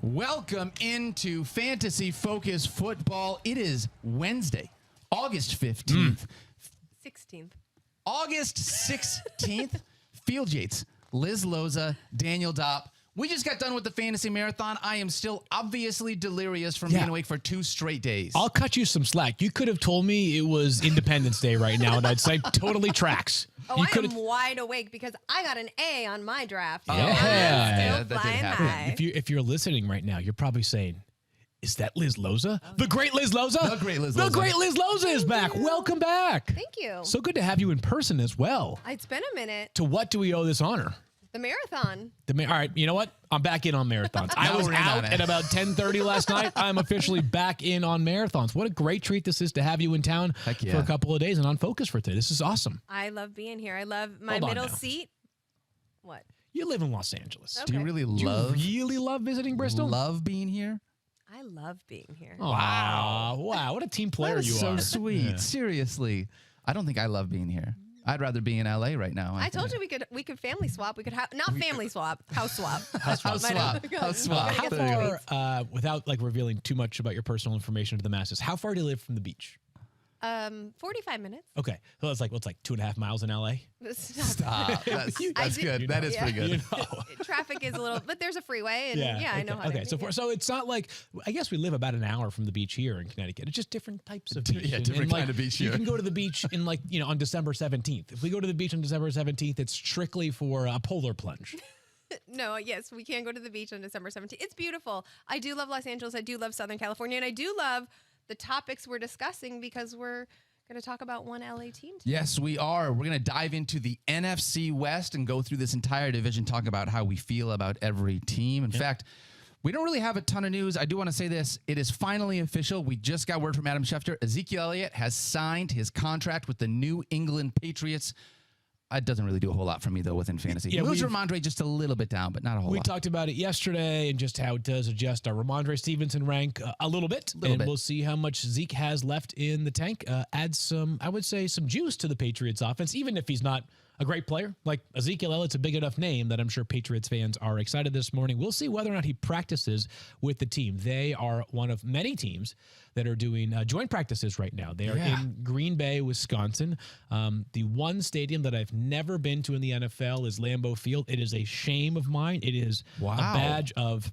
Welcome into Fantasy Focus Football. It is Wednesday, August 15th. 16th. August 16th. Field Yates, Liz Loza, Daniel Dopp. We just got done with the Fantasy Marathon. I am still obviously delirious from being awake for 2 straight days. I'll cut you some slack. You could have told me it was Independence Day right now, and I'd say totally tracks. Oh, I am wide awake because I got an A on my draft. Yeah. I'm still that flying did happen. high. If you're listening right now, you're probably saying, is that Liz Loza? The great Liz Loza? The great Liz The Loza. great Liz Loza is back. Welcome back. Thank you. So good to have you in person as well. It's been a minute. To what do we owe this honor? The marathon. All right, you know what? I'm back in on marathons. I was we're in on out it. at about 10:30 last night. I'm officially back in on marathons. What a great treat this is to have you in town Heck yeah. for a couple of days and on Focus for today. This is awesome. I love being here. I love my Hold on middle now. seat. What? You live in Los Angeles. Do you Okay. really Do love you really love visiting Bristol? love being here? I love being here. Wow. Wow. What a team player That is you so are. sweet. Yeah. Seriously. I don't think I love being here. I'd rather be in LA right now. I told you we could family swap. We could have not family swap, house swap. House swap. House swap. How There you go. far, without like revealing too much about your personal information to the masses, how far do you live from the beach? 45 minutes. Okay. So it's like, what's like 2.5 miles in LA? Stop. That's good. That is pretty good. You know. Traffic is a little, but there's a freeway, and I know how. Okay, so it's not like, I guess we live about an hour from the beach here in Connecticut. It's just different types of beach. Yeah, different like, kind of beach You here. can go to the beach in on December 17th. If we go to the beach on December 17th, it's strictly for a polar plunge. No, yes, we can go to the beach on December 17th. It's beautiful. I do love Los Angeles. I do love Southern California, and I do love the topics we're discussing because we're going to talk about one LA team today. Yes, we are. We're going to dive into the NFC West and go through this entire division, talk about how we feel about every team. In fact, we don't really have a ton of news. I do want to say this. It is finally official. We just got word from Adam Schefter. Ezekiel Elliott has signed his contract with the New England Patriots. It doesn't really do a whole lot for me, though, within fantasy. Yeah, Moves Ramondre just a little bit down, but not a whole We lot. talked about it yesterday and just how it does adjust our Ramondre Stevenson rank a little bit. We'll see how much Zeke has left in the tank. Add some, I would say, some juice to the Patriots offense, even if he's not a great player. Like Ezekiel Elliott's a big enough name that I'm sure Patriots fans are excited this morning. We'll see whether or not he practices with the team. They are one of many teams that are doing joint practices right now. They are in Green Bay, Wisconsin. The one stadium that I've never been to in the NFL is Lambeau Field. It is a shame of mine. It is a badge of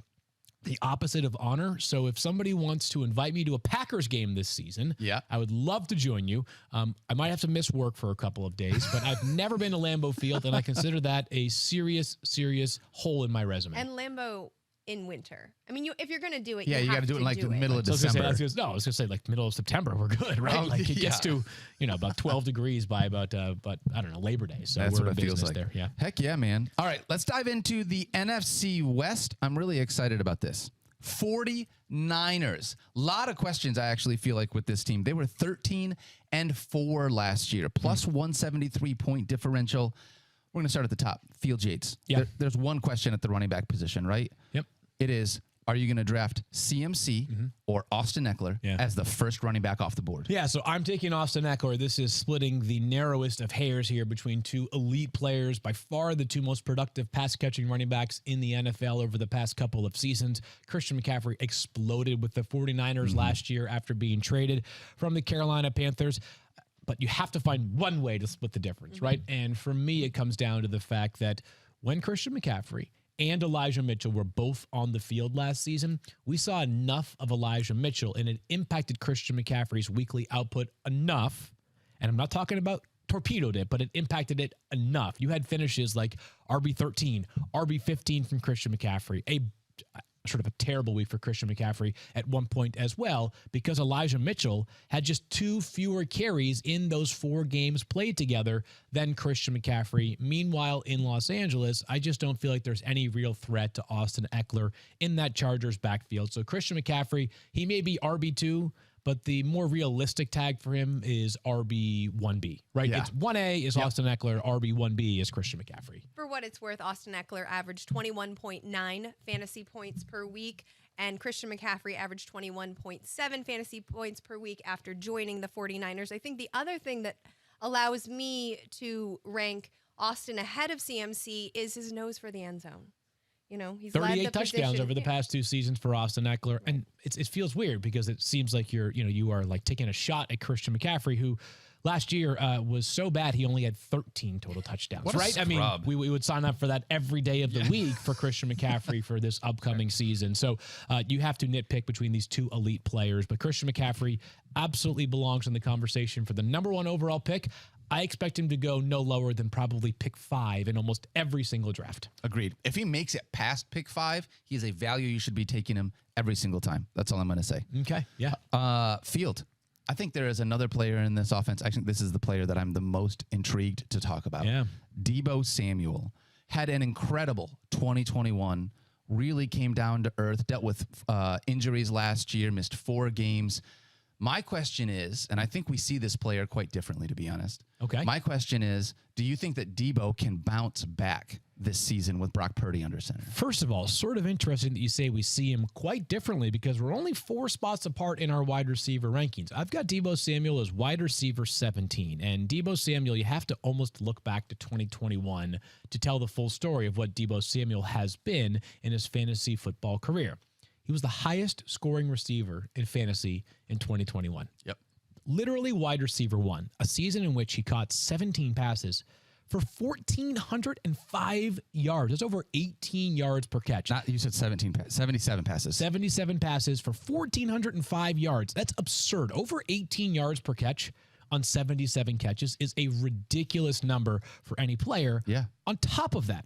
the opposite of honor. So if somebody wants to invite me to a Packers game this season, I would love to join you. I might have to miss work for a couple of days, but I've never been to Lambeau Field, and I consider that a serious, serious hole in my resume. And Lambeau in winter. I mean, if you're going to do it, you got to do it in like the middle of December. I was going to say like middle of September. We're good, right? Oh, Like it gets to about 12 degrees by about I don't know, Labor Day. So That's we're what in it feels business like. there. Yeah. Heck yeah, man. All right, let's dive into the NFC West. I'm really excited about this. 49ers. A lot of questions, I actually feel like, with this team. They were 13-4 last year, plus 173-point differential. We're going to start at the top. Field Yates. Yeah. There's one question at the running back position, right? Yep. It is, are you going to draft CMC or Austin Ekeler as the first running back off the board? Yeah, so I'm taking Austin Ekeler. This is splitting the narrowest of hairs here between two elite players, by far the two most productive pass-catching running backs in the NFL over the past couple of seasons. Christian McCaffrey exploded with the 49ers last year after being traded from the Carolina Panthers. But you have to find one way to split the difference, right? And for me, it comes down to the fact that when Christian McCaffrey and Elijah Mitchell were both on the field last season, we saw enough of Elijah Mitchell, and it impacted Christian McCaffrey's weekly output enough. And I'm not talking about torpedoed it, but it impacted it enough. You had finishes like RB13, RB15 from Christian McCaffrey, a sort of a terrible week for Christian McCaffrey at one point as well, because Elijah Mitchell had just 2 fewer carries in those 4 games played together than Christian McCaffrey. Meanwhile, in Los Angeles, I just don't feel like there's any real threat to Austin Ekeler in that Chargers backfield. So Christian McCaffrey, he may be RB2, but the more realistic tag for him is RB1B, right? Yeah. It's 1A is Austin Ekeler, RB1B is Christian McCaffrey. For what it's worth, Austin Ekeler averaged 21.9 fantasy points per week, and Christian McCaffrey averaged 21.7 fantasy points per week after joining the 49ers. I think the other thing that allows me to rank Austin ahead of CMC is his nose for the end zone. he's 38 led the touchdowns position. over the past 2 seasons for Austin Ekeler. And it feels weird because it seems like you are like taking a shot at Christian McCaffrey, who last year was so bad he only had 13 total touchdowns. What a right? I mean, scrub. we would sign up for that every day of the week for Christian McCaffrey for this upcoming season. So you have to nitpick between these 2 elite players, but Christian McCaffrey absolutely belongs in the conversation for the number 1 overall pick. I expect him to go no lower than probably pick 5 in almost every single draft. Agreed. If he makes it past pick 5, he's a value. You should be taking him every single time. That's all I'm going to say. Okay. Yeah. Field. I think there is another player in this offense. Actually, this is the player that I'm the most intrigued to talk about. Yeah. Deebo Samuel had an incredible 2021, really came down to earth, dealt with injuries last year, missed 4 games. My question is, and I think we see this player quite differently, to be honest. Okay. My question is, do you think that Deebo can bounce back this season with Brock Purdy under center? First of all, sort of interesting that you say we see him quite differently because we're only 4 spots apart in our wide receiver rankings. I've got Deebo Samuel as wide receiver 17. And Deebo Samuel, you have to almost look back to 2021 to tell the full story of what Deebo Samuel has been in his fantasy football career. He was the highest scoring receiver in fantasy in 2021. Yep. Literally wide receiver 1, a season in which he caught 17 passes for 1,405 yards. That's over 18 yards per catch. You said 77 passes. 77 passes for 1,405 yards. That's absurd. Over 18 yards per catch on 77 catches is a ridiculous number for any player. Yeah. On top of that,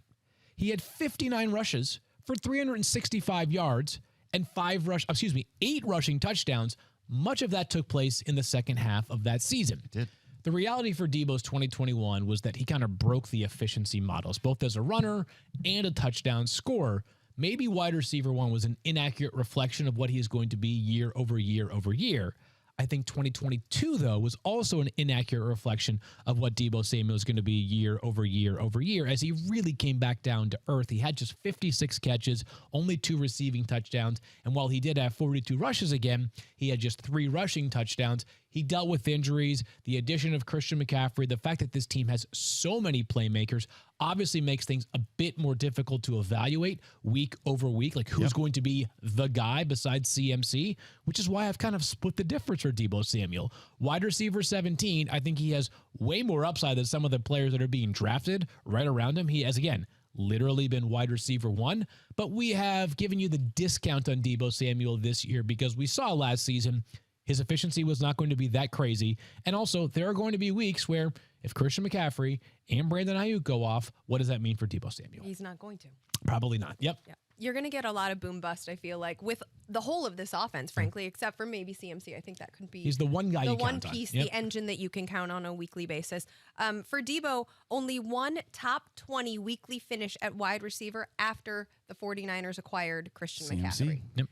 he had 59 rushes for 365 yards and 8 rushing touchdowns. Much of that took place in the second half of that season. It did. The reality for Deebo's 2021 was that he kind of broke the efficiency models, both as a runner and a touchdown scorer. Maybe wide receiver 1 was an inaccurate reflection of what he is going to be year over year over year. I think 2022, though, was also an inaccurate reflection of what Deebo Samuel is going to be year over year over year, as he really came back down to earth. He had just 56 catches, only 2 receiving touchdowns, and while he did have 42 rushes again, he had just 3 rushing touchdowns. He dealt with injuries, the addition of Christian McCaffrey, the fact that this team has so many playmakers obviously makes things a bit more difficult to evaluate week over week, like who's going to be the guy besides CMC, which is why I've kind of split the difference for Deebo Samuel. Wide receiver 17, I think he has way more upside than some of the players that are being drafted right around him. He has, again, literally been wide receiver 1, but we have given you the discount on Deebo Samuel this year because we saw last season his efficiency was not going to be that crazy. And also, there are going to be weeks where if Christian McCaffrey and Brandon Ayuk go off, what does that mean for Deebo Samuel? He's not going to. Probably not. Yep. Yeah. You're going to get a lot of boom bust, I feel like, with the whole of this offense, frankly, except for maybe CMC. I think that could be He's the one guy the you one count on. piece, Yep. the engine that you can count on a weekly basis. For Deebo, only 1 top 20 weekly finish at wide receiver after the 49ers acquired Christian McCaffrey. Yep.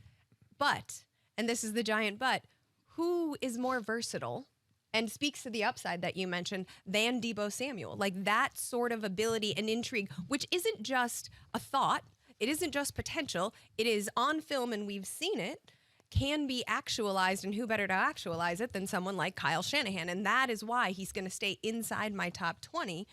But, and this is the giant but, who is more versatile and speaks to the upside that you mentioned than Deebo Samuel? Like that sort of ability and intrigue, which isn't just a thought, it isn't just potential, it is on film and we've seen it, can be actualized, and who better to actualize it than someone like Kyle Shanahan? And that is why he's going to stay inside my top 20.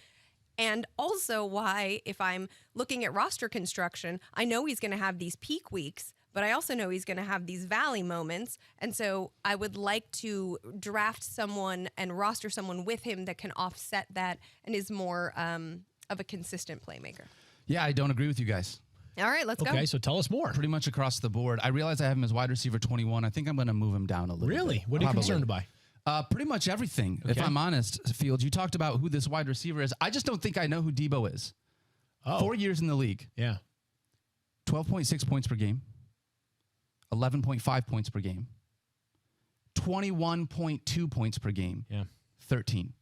And also why, if I'm looking at roster construction, I know he's going to have these peak weeks, but I also know he's going to have these valley moments. And so I would like to draft someone and roster someone with him that can offset that and is more of a consistent playmaker. Yeah, I don't agree with you guys. All right, let's go. Okay, so tell us more. Pretty much across the board. I realize I have him as wide receiver 21. I think I'm going to move him down a little Really? bit. What are you Probably. concerned by? Pretty much everything. Okay. If I'm honest, Fields, you talked about who this wide receiver is. I just don't think I know who Deebo is. Oh. 4 years in the league. Yeah. 12.6 points per game. 11.5 points per game. 21.2 points per game. Yeah. 13.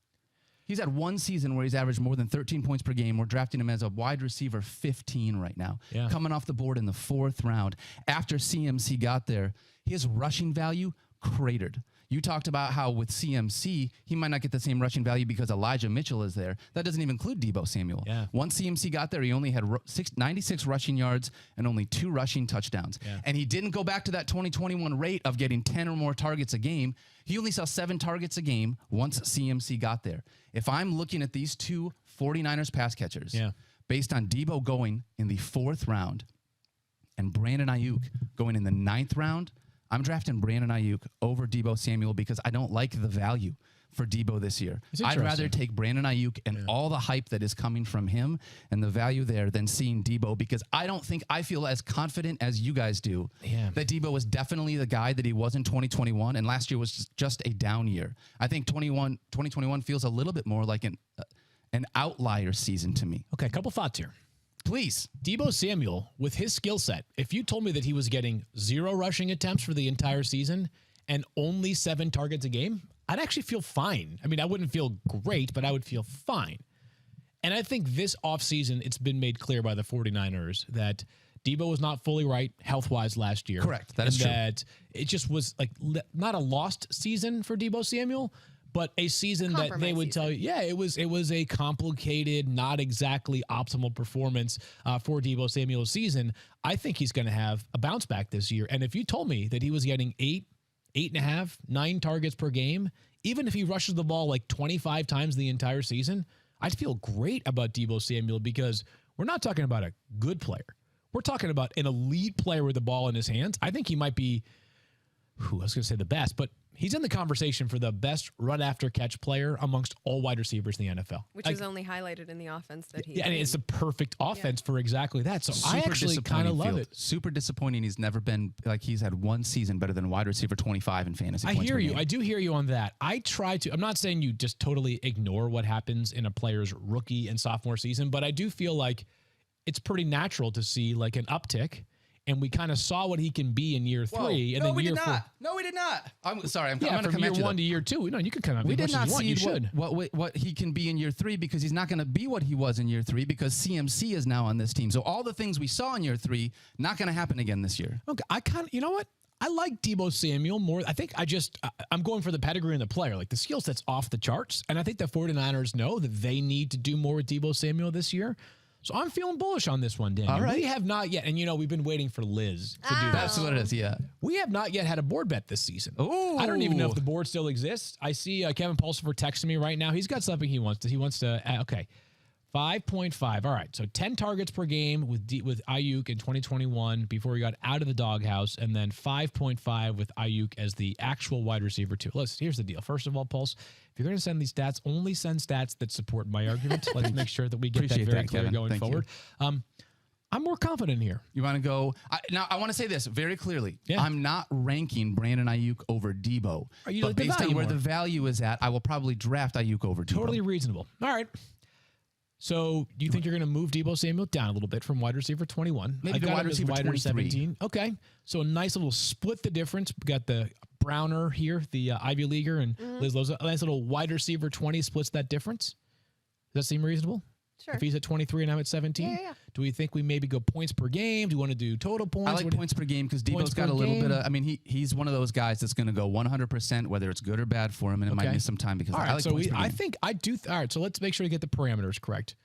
He's had one season where he's averaged more than 13 points per game. We're drafting him as a wide receiver 15 right now. Yeah. Coming off the board in the 4th round. After CMC got there, his rushing value cratered. You talked about how with CMC, he might not get the same rushing value because Elijah Mitchell is there. That doesn't even include Deebo Samuel. Yeah. Once CMC got there, he only had 96 rushing yards and only 2 rushing touchdowns. Yeah. And he didn't go back to that 2021 rate of getting 10 or more targets a game. He only saw 7 targets a game once CMC got there. If I'm looking at these 2 49ers pass catchers, Yeah. based on Deebo going in the 4th round, and Brandon Ayuk going in the 9th round, I'm drafting Brandon Ayuk over Deebo Samuel because I don't like the value for Deebo this year. I'd rather take Brandon Ayuk and all the hype that is coming from him and the value there than seeing Deebo, because I feel as confident as you guys do that Deebo was definitely the guy that he was in 2021, and last year was just a down year. I think 2021 feels a little bit more like an outlier season to me. Okay, a couple thoughts here. Please. Deebo Samuel, with his skill set, if you told me that he was getting 0 rushing attempts for the entire season and only 7 targets a game, I'd actually feel fine. I mean, I wouldn't feel great, but I would feel fine. And I think this offseason, it's been made clear by the 49ers that Deebo was not fully right health-wise last year. Correct. That is true. That it just was like not a lost season for Deebo Samuel, but a season that they would tell you, it was a complicated, not exactly optimal performance for Deebo Samuel's season. I think he's going to have a bounce back this year. And if you told me that he was getting 8.5, 9 targets per game, even if he rushes the ball like 25 times the entire season, I'd feel great about Deebo Samuel, because we're not talking about a good player. We're talking about an elite player with the ball in his hands. I think he might be, I was going to say the best, but he's in the conversation for the best run-after-catch player amongst all wide receivers in the NFL. Which is only highlighted in the offense that he. Yeah, and it's the perfect offense for exactly that. So I actually kind of love it. Super disappointing. He's never been, he's had one season better than wide receiver 25 in fantasy points. I hear you. I do hear you on that. I'm not saying you just totally ignore what happens in a player's rookie and sophomore season, but I do feel like it's pretty natural to see like an uptick. And we kind of saw what he can be in year 3. And no, then we year did 4. not. No, we did not. I'm sorry. I'm going to from come year at you 1 to year 2. No, you can come at me. We did not see what what he can be in year 3, because he's not going to be what he was in year 3, because CMC is now on this team. So all the things we saw in year 3, not going to happen again this year. Okay, you know what? I like Deebo Samuel more. I think I'm going for the pedigree and the player. Like, the skill set's off the charts. And I think the 49ers know that they need to do more with Deebo Samuel this year. So I'm feeling bullish on this one, Daniel. All right. We have not yet, and we've been waiting for Liz to do this. That's what it is, yeah. We have not yet had a board bet this season. Ooh. I don't even know if the board still exists. I see Kevin Pulsifer texting me right now. He's got something he wants to. Okay, 5.5. All right, so 10 targets per game with Ayuk in 2021 before he got out of the doghouse, and then 5.5 with Ayuk as the actual wide receiver too. Listen, here's the deal. First of all, Pulse, if you're going to send these stats, only send stats that support my argument. Let's make sure that we get that very clear going forward. I'm more confident here. You want to go? Now, I want to say this very clearly. Yeah. I'm not ranking Brandon Ayuk over Deebo. But based on where the value is at, I will probably draft Ayuk over Deebo. Totally reasonable. All right. So do you think you're going to move Deebo Samuel down a little bit from wide receiver 21? Maybe to wide receiver 23. 17. Okay. So a nice little split the difference. We got the Browner here, the Ivy Leaguer, and Liz Loza. A nice little wide receiver 20 splits that difference. Does that seem reasonable? Sure. If he's at 23 and I'm at 17? Yeah. Do we think we maybe go points per game? Do you want to do total points? I like points per game because Deebo's got a little bit of, he's one of those guys that's going to go 100%, whether it's good or bad for him, and it might miss some time because I like points per game. All right, so let's make sure to get the parameters correct.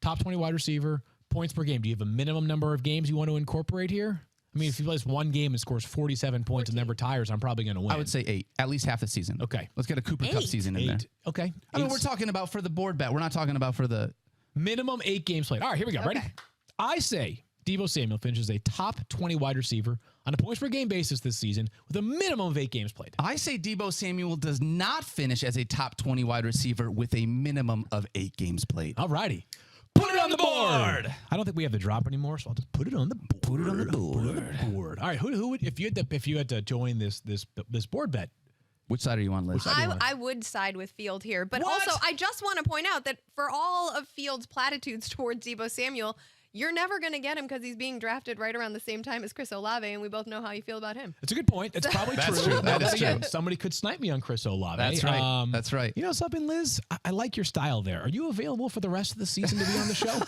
Top 20 wide receiver, points per game. Do you have a minimum number of games you want to incorporate here? I mean, if he plays one game and scores 47 points and then retires, I'm probably going to win. I would say 8, at least half the season. Okay. Let's get a Cooper Cup season in there. Okay. I mean, we're talking about for the board bet. We're not talking about for the... Minimum 8 games played. All right, here we go. Ready? I say Deebo Samuel finishes a top 20 wide receiver on a points per game basis this season with a minimum of 8 games played. I say Deebo Samuel does not finish as a top 20 wide receiver with a minimum of 8 games played. All righty. Put it on the board. I don't think we have the drop anymore, so I'll just put it on the board. Put it on the board. All right, who would if you had to join this board bet? Which side are you on, Liz? I would side with Field here, but also I just want to point out that for all of Field's platitudes towards Deebo Samuel, you're never going to get him because he's being drafted right around the same time as Chris Olave, and we both know how you feel about him. That's a good point. That's probably true. That is true. Somebody could snipe me on Chris Olave. That's right. That's right. You know something, Liz? I like your style there. Are you available for the rest of the season to be on the show?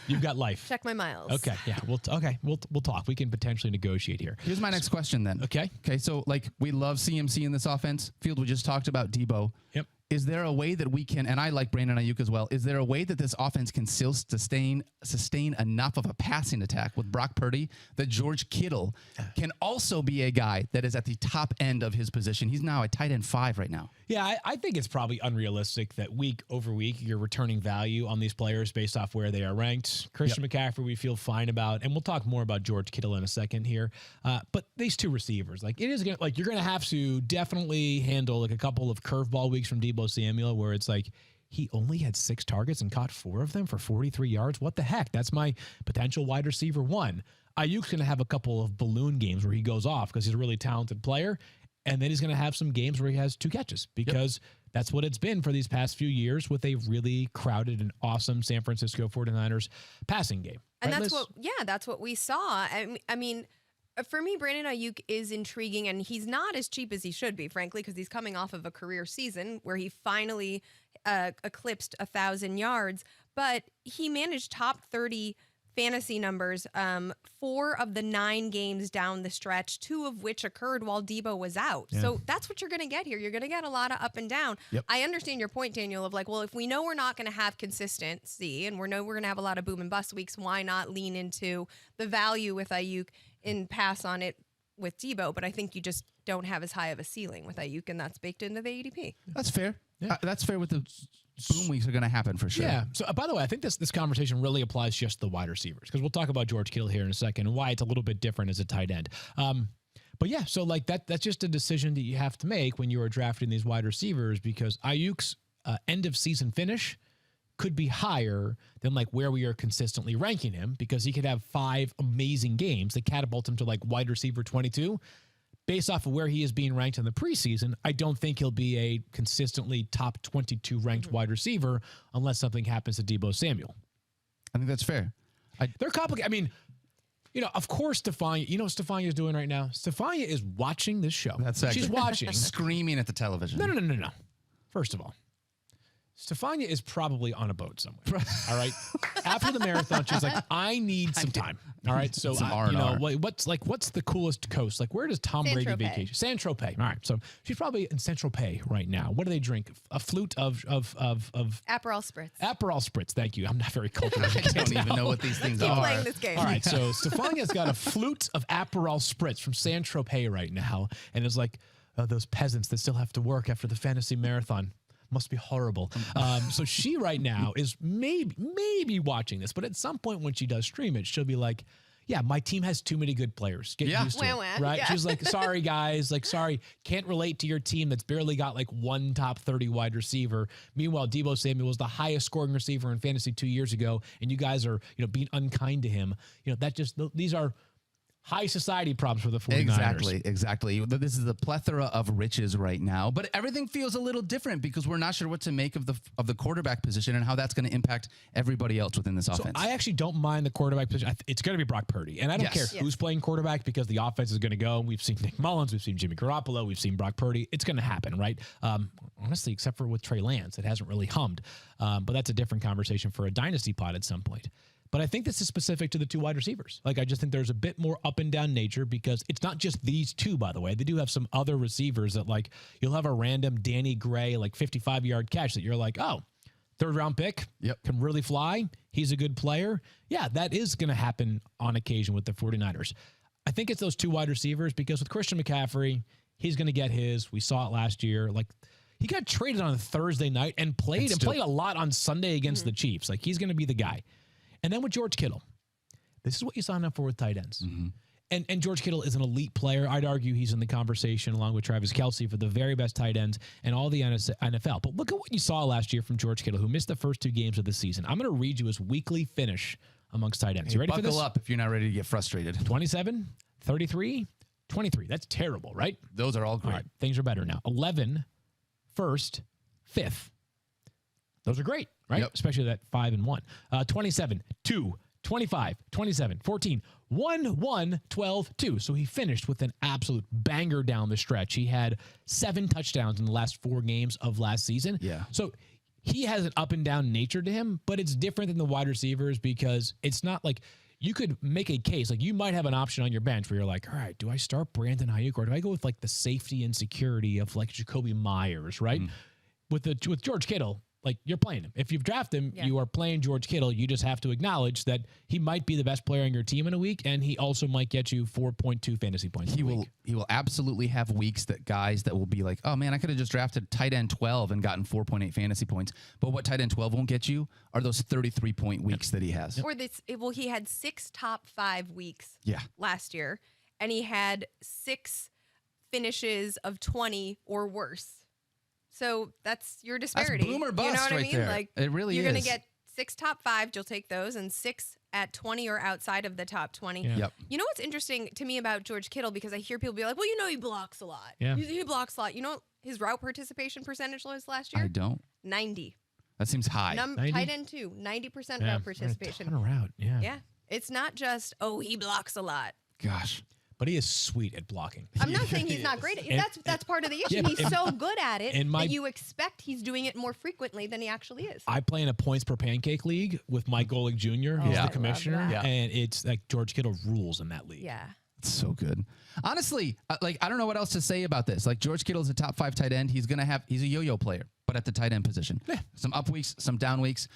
You've got life. Check my miles. Okay. Yeah. We'll talk. We can potentially negotiate here. Here's my next question then. Okay. So we love CMC in this offense. Field, we just talked about Deebo. Yep. Is there a way that we can, and I like Brandon Ayuk as well, is there a way that this offense can still sustain enough of a passing attack with Brock Purdy that George Kittle can also be a guy that is at the top end of his position? He's now a tight end 5 right now. Yeah, I think it's probably unrealistic that week over week you're returning value on these players based off where they are ranked. Christian McCaffrey we feel fine about, and we'll talk more about George Kittle in a second here. But these two receivers, like it is gonna, like you're gonna have to definitely handle like a couple of curveball weeks from Deebo Samuel where it's like he only had 6 targets and caught 4 of them for 43 yards. What the heck? That's my potential wide receiver 1. Ayuk's going to have a couple of balloon games where he goes off because he's a really talented player. And then he's going to have some games where he has 2 catches because that's what it's been for these past few years with a really crowded and awesome San Francisco 49ers passing game. And right, that's Liz? that's what we saw. I mean, for me, Brandon Ayuk is intriguing, and he's not as cheap as he should be, frankly, because he's coming off of a career season where he finally eclipsed 1,000 yards. But he managed top 30 fantasy numbers 4 of the 9 games down the stretch, 2 of which occurred while Deebo was out. Yeah. So that's what you're going to get here. You're going to get a lot of up and down. Yep. I understand your point, Daniel, of like, well, if we know we're not going to have consistency and we know we're going to have a lot of boom and bust weeks, why not lean into the value with Ayuk and pass on it with Deebo? But I think you just don't have as high of a ceiling with Ayuk, and that's baked into the ADP. That's fair. Yeah. That's fair with the boom weeks are going to happen for sure. Yeah. So, by the way, I think this conversation really applies just to the wide receivers because we'll talk about George Kittle here in a second and why it's a little bit different as a tight end. But yeah, so like that's just a decision that you have to make when you are drafting these wide receivers because Ayuk's end of season finish could be higher than like where we are consistently ranking him because he could have 5 amazing games that catapult him to like wide receiver 22. Based off of where he is being ranked in the preseason, I don't think he'll be a consistently top 22 ranked wide receiver unless something happens to Deebo Samuel. I think that's fair. They're complicated. I mean, you know, of course, Stefania, you know what Stefania is doing right now? Stefania is watching this show. She's watching. Screaming at the television. No. First of all, Stefania is probably on a boat somewhere. All right. After the marathon, she's like, I need some time. All right. So, you know, what's the coolest coast? Like, where does Tom Brady vacation? San Tropez. All right. So she's probably in San Tropez right now. What do they drink? A flute of Aperol Spritz. Aperol Spritz. Thank you. I'm not very cultured. I don't even know what these things Keep are. playing this game. All right. So Stefania's got a flute of Aperol Spritz from San Tropez right now. And it's like those peasants that still have to work after the fantasy marathon. Must be horrible. So she right now is maybe watching this, but at some point when she does stream it, she'll be like, yeah, my team has too many good players. Get used to it. Right? Yeah. She's like, sorry, guys. Like, sorry, can't relate to your team that's barely got like 1 top 30 wide receiver. Meanwhile, Deebo Samuel was the highest scoring receiver in fantasy 2 years ago, and you guys are, you know, being unkind to him. You know, these are high society problems for the 49ers. Exactly. This is a plethora of riches right now, but everything feels a little different because we're not sure what to make of the quarterback position and how that's going to impact everybody else within this offense. I actually don't mind the quarterback position. It's going to be Brock Purdy, and I don't care who's playing quarterback because the offense is going to go. We've seen Nick Mullins, we've seen Jimmy Garoppolo, we've seen Brock Purdy. It's going to happen, right? Honestly, except for with Trey Lance, it hasn't really hummed. But that's a different conversation for a dynasty pod at some point. But I think this is specific to the 2 wide receivers. Like, I just think there's a bit more up and down nature because it's not just these 2, by the way. They do have some other receivers that, like, you'll have a random Danny Gray, like, 55-yard catch that you're like, oh, 3rd-round pick, can really fly. He's a good player. Yeah, that is going to happen on occasion with the 49ers. I think it's those 2 wide receivers because with Christian McCaffrey, he's going to get his. We saw it last year. Like, he got traded on a Thursday night and played a lot on Sunday against the Chiefs. Like, he's going to be the guy. And then with George Kittle, this is what you sign up for with tight ends. Mm-hmm. And George Kittle is an elite player. I'd argue he's in the conversation along with Travis Kelce for the very best tight ends and all the NFL. But look at what you saw last year from George Kittle, who missed the first 2 games of the season. I'm going to read you his weekly finish amongst tight ends. You ready for this? Buckle up if you're not ready to get frustrated. 27, 33, 23. That's terrible, right? Those are all great. All right, things are better now. 11, 1st, 5th. Those are great, right? Yep. Especially that 5 and 1. 27, 2, 25, 27, 14, 1, 1, 12, 2. So he finished with an absolute banger down the stretch. He had 7 touchdowns in the last 4 games of last season. Yeah. So he has an up and down nature to him, but it's different than the wide receivers because it's not like you could make a case. Like, you might have an option on your bench where you're like, all right, do I start Brandon Ayuk or do I go with like the safety and security of like Jacoby Myers, right? with George Kittle, like, you're playing him. If you've drafted him, Yeah. you are playing George Kittle. You just have to acknowledge that he might be the best player on your team in a week, and he also might get you 4.2 fantasy points He in a will week. he will absolutely have weeks that guys that will be like, oh man, I could have just drafted tight end 12 and gotten 4.8 fantasy points. But what tight end 12 won't get you are those 33-point weeks that he has. Or he had 6 top 5 weeks Yeah. last year, and he had 6 finishes of 20 or worse. So that's your disparity. boom or You know bust what I right mean? there. Like, It really you're going is. to get 6 top 5s, you'll take those, and 6 at 20 or outside of the top 20. Yeah. Yep. You know what's interesting to me about George Kittle, because I hear people be like, well, he blocks a lot. Yeah. He blocks a lot. You know what his route participation percentage was last year? I don't. 90. That seems high. 90? Tight end 2, 90% Yeah, route participation. Ton of route. Yeah. Yeah. It's not just, he blocks a lot. Gosh. But he is sweet at blocking. I'm not saying he's not great. And- That's part of the issue. Yeah, He's so good at it and that you expect he's doing it more frequently than he actually is. I play in a points per pancake league with Mike Golick Jr., who's Yeah. the commissioner, that. Yeah. and it's like George Kittle rules in that league. Yeah. It's so good. Honestly, I don't know what else to say about this. Like, George Kittle's a top 5 tight end. He's a yo-yo player, but at the tight end position. Yeah. Some up weeks, some down weeks.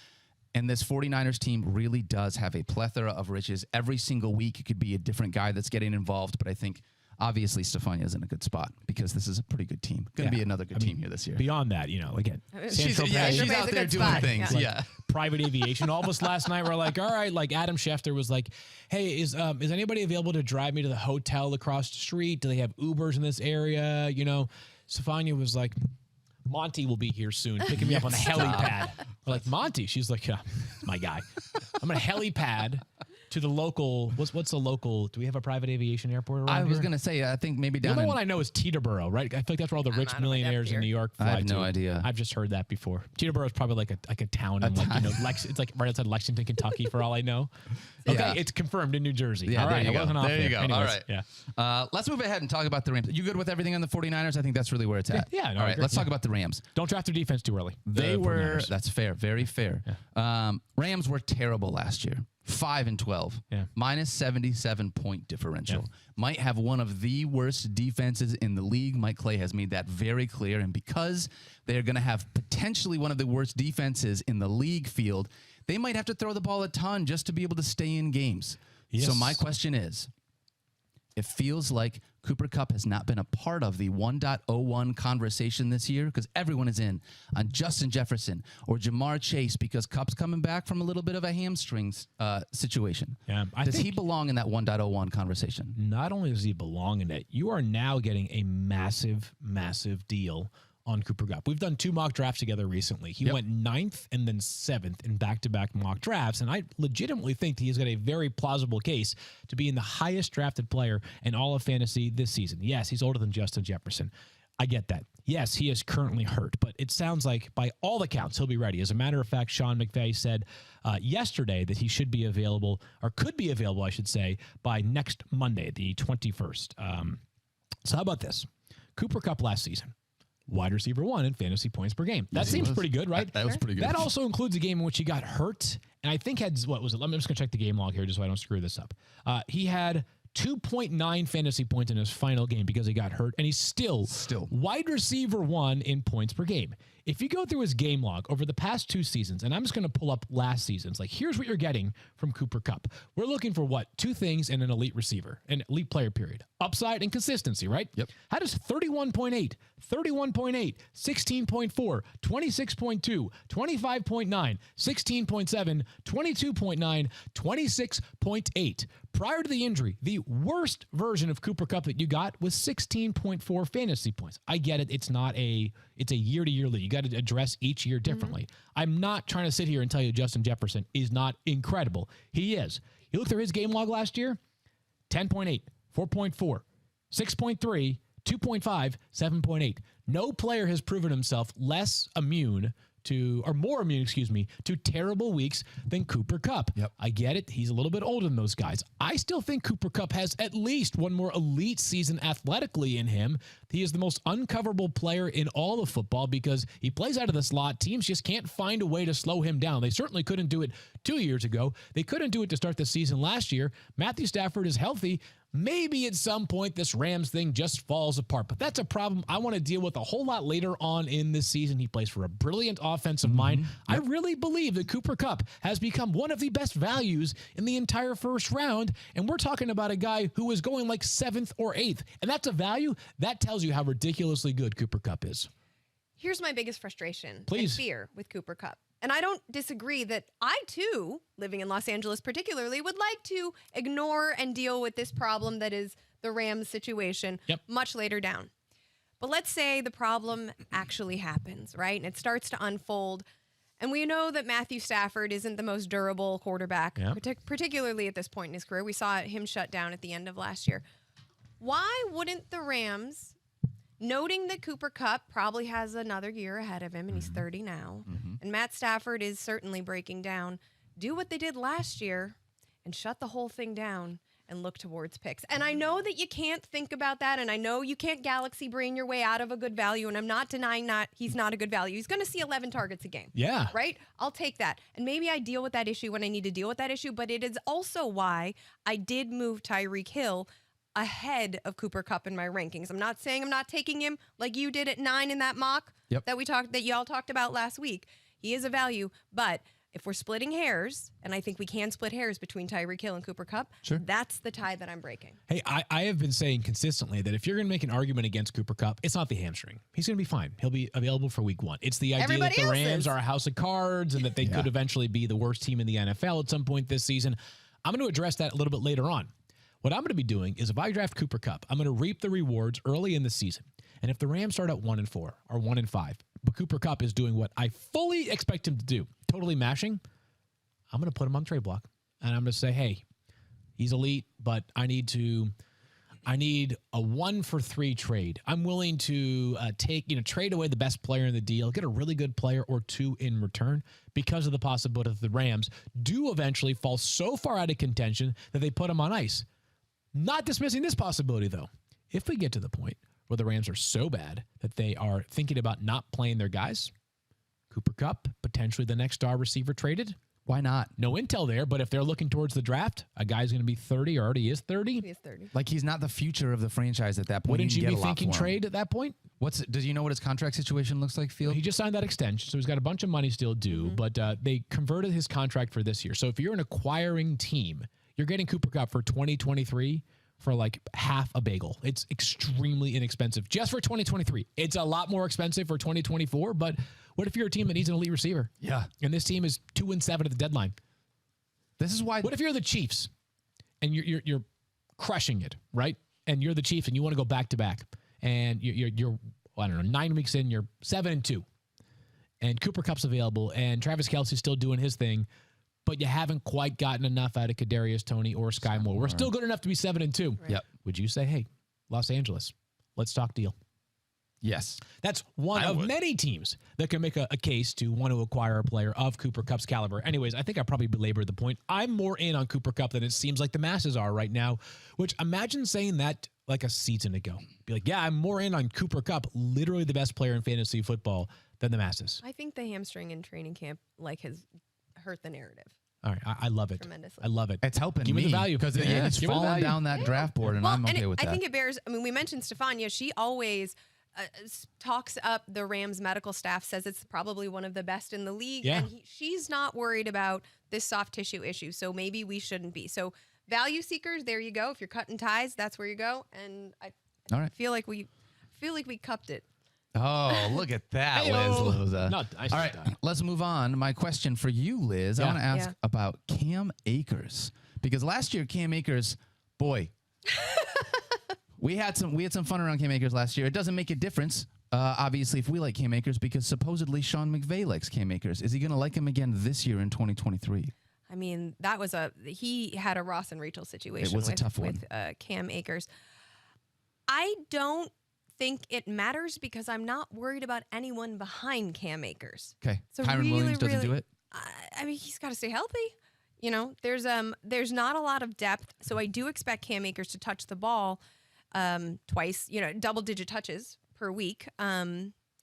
And this 49ers team really does have a plethora of riches. Every single week, it could be a different guy that's getting involved. But I think, obviously, Stefania's in a good spot because this is a pretty good team. Going to be another good team here this year. Beyond that, again, She's- Central yeah, Pay, she's she's out a there good doing spot. things. Yeah. Yeah. private aviation. All of us last night were like, all right, like Adam Schefter was like, hey, is anybody available to drive me to the hotel across the street? Do they have Ubers in this area? Stefania was like, Monty will be here soon, picking me up on the helipad. We're like, Monty? She's like, yeah, my guy. I'm on a helipad to the local. What's the local? Do we have a private aviation airport around I was here? going to say, I think maybe The down only in... one I know is Teterboro, right? I feel like that's where all the rich not on my depth millionaires in here. New York fly I have no to. idea. I've just heard that before. Teterboro is probably like a town in it's like right outside Lexington, Kentucky, for all I know. Okay, Yeah. it's confirmed in New Jersey. Yeah, all there right, you I go. wasn't off There you there. go. All Anyways, right. Yeah. Let's move ahead and talk about the Rams. You good with everything on the 49ers? I think that's really where it's at. Yeah, no, All I right, agree. let's talk Yeah. about the Rams. Don't draft their defense too early. They The were, 49ers. that's fair, very fair. Rams were terrible last year. 5-12, Yeah. minus 77-point differential. Might have one of the worst defenses in the league. Mike Clay has made that very clear. And because they're going to have potentially one of the worst defenses in the league field, they might have to throw the ball a ton just to be able to stay in games. Yes. So my question is, it feels like Cooper Kupp has not been a part of the 1.01 conversation this year because everyone is in on Justin Jefferson or Jamar Chase because Kupp's coming back from a little bit of a hamstrings situation. Yeah, I Does think he belong in that 1.01 conversation? not only does he belong in it, you are now getting a massive, massive deal on Cooper Kupp. We've done 2 mock drafts together recently. He went 9th and then 7th in back-to-back mock drafts, and I legitimately think he's got a very plausible case to be in the highest drafted player in all of fantasy this season. Yes, he's older than Justin Jefferson. I get that. Yes, he is currently hurt, but it sounds like by all accounts he'll be ready. As a matter of fact, Sean McVay said yesterday that he should be available, or could be available, I should say, by next Monday, the 21st. So how about this? Cooper Kupp last season, wide receiver 1 in fantasy points per game. That seems pretty good, right? That was pretty good. That also includes a game in which he got hurt, and I think had, what was it? I'm just going to check the game log here just so I don't screw this up. He had 2.9 fantasy points in his final game because he got hurt, and he's still wide receiver 1 in points per game. If you go through his game log over the past 2 seasons, and I'm just going to pull up last season's, like here's what you're getting from Cooper Kupp. We're looking for what? 2 things in an elite receiver, an elite player period. Upside and consistency, right? Yep. How does 31.8, 31.8, 16.4, 26.2, 25.9, 16.7, 22.9, 26.8. Prior to the injury, the worst version of Cooper Kupp that you got was 16.4 fantasy points. I get it. It's a year-to-year league. You got to address each year differently. I'm not trying to sit here and tell you Justin Jefferson is not incredible. He is. You look through his game log last year, 10.8, 4.4, 6.3, 2.5, 7.8. No player has proven himself less immune to, or more immune, to terrible weeks than Cooper Kupp. Yep. I get it. He's a little bit older than those guys. I still think Cooper Kupp has at least one more elite season athletically in him He is the most uncoverable player in all of football because he plays out of the slot. Teams just can't find a way to slow him down. They certainly couldn't do it 2 years ago. They couldn't do it to start the season last year. Matthew Stafford is healthy. Maybe at some point this Rams thing just falls apart, but that's a problem I want to deal with a whole lot later on in this season. He plays for a brilliant offensive mind. I really believe that Cooper Kupp has become one of the best values in the entire first round, and we're talking about a guy who is going like 7th or 8th, and that's a value that tells you how ridiculously good Cooper Kupp is. Here's my biggest frustration and fear with Cooper Kupp. And I don't disagree that I, too, living in Los Angeles particularly, would like to ignore and deal with this problem that is the Rams situation much later down. But let's say the problem actually happens, right? And it starts to unfold. And we know that Matthew Stafford isn't the most durable quarterback, particularly at this point in his career. We saw him shut down at the end of last year. Why wouldn't the Rams, noting that Cooper Kupp probably has another year ahead of him, and he's 30 now, and Matt Stafford is certainly breaking down, do what they did last year and shut the whole thing down and look towards picks? And I know that you can't think about that, and I know you can't galaxy brain your way out of a good value, and I'm not denying that he's not a good value. He's going to see 11 targets a game. Yeah. Right? I'll take that. And maybe I deal with that issue when I need to deal with that issue, but it is also why I did move Tyreek Hill ahead of Cooper Kupp in my rankings. I'm not saying I'm not taking him like you did at 9 in that mock that y'all talked about last week. He is a value, but if we're splitting hairs, and I think we can split hairs between Tyreek Hill and Cooper Kupp, that's the tie that I'm breaking. Hey, I have been saying consistently that if you're going to make an argument against Cooper Kupp, it's not the hamstring. He's going to be fine. He'll be available for week 1. It's the idea that the Rams are a house of cards and that they could eventually be the worst team in the NFL at some point this season. I'm going to address that a little bit later on. What I'm going to be doing is if I draft Cooper Kupp, I'm going to reap the rewards early in the season. And if the Rams start at 1-4 or 1-5, but Cooper Kupp is doing what I fully expect him to do, totally mashing, I'm going to put him on the trade block. And I'm going to say, hey, he's elite, but I need a 1-for-3 trade. I'm willing to trade away the best player in the deal, get a really good player or 2 in return because of the possibility that the Rams do eventually fall so far out of contention that they put him on ice. Not dismissing this possibility, though. If we get to the point where the Rams are so bad that they are thinking about not playing their guys, Cooper Kupp, potentially the next star receiver traded. Why not? No intel there, but if they're looking towards the draft, a guy's going to be 30 or already is 30. He is 30. Like, he's not the future of the franchise at that point. Wouldn't you be thinking trade at that point? Does you know what his contract situation looks like, Field? He just signed that extension, so he's got a bunch of money still due, but they converted his contract for this year. So if you're an acquiring team, you're getting Cooper Kupp for 2023 for like half a bagel. It's extremely inexpensive just for 2023. It's a lot more expensive for 2024, but what if you're a team that needs an elite receiver? Yeah. And this team is 2-7 at the deadline. This is why. What if you're the Chiefs and you're crushing it, right? And you're the Chiefs and you want to go back to back, and you're I don't know, 9 weeks in, you're 7-2, and Cooper Kupp's available, and Travis Kelce's still doing his thing, but you haven't quite gotten enough out of Kadarius Toney or Sky Moore. We're still good enough to be 7-2. Right. Yep. Would you say, hey, Los Angeles, let's talk deal? Yes. That's one of many teams that can make a case to want to acquire a player of Cooper Kupp's caliber. Anyways, I think I probably belabored the point. I'm more in on Cooper Kupp than it seems like the masses are right now, which imagine saying that like a season ago. Be like, yeah, I'm more in on Cooper Kupp, literally the best player in fantasy football, than the masses. I think the hamstring in training camp has hurt the narrative. All right, I love it. Tremendously. I love it. It's helping Give me the value because it's Give me the falling value. down that draft board, and I'm okay with that. I think it bears. I mean, we mentioned Stefania. She always talks up the Rams medical staff, says it's probably one of the best in the league, and she's not worried about this soft tissue issue. So maybe we shouldn't be. So value seekers, there you go. If you're cutting ties, that's where you go. And I feel like we cupped it. Oh, look at that, Liz Loza. No, I all right, let's move on. My question for you, Liz, I want to ask about Cam Akers, because last year Cam Akers, boy, we had some fun around Cam Akers last year. It doesn't make a difference, obviously, if we like Cam Akers, because supposedly Sean McVay likes Cam Akers. Is he going to like him again this year in 2023? I mean, he had a Ross and Rachel situation. It was a tough one with Cam Akers. I don't think it matters because I'm not worried about anyone behind Cam Akers. Okay, So Kyron Williams doesn't do it. I mean, he's got to stay healthy. You know, there's not a lot of depth, so I do expect Cam Akers to touch the ball. twice, double-digit touches per week.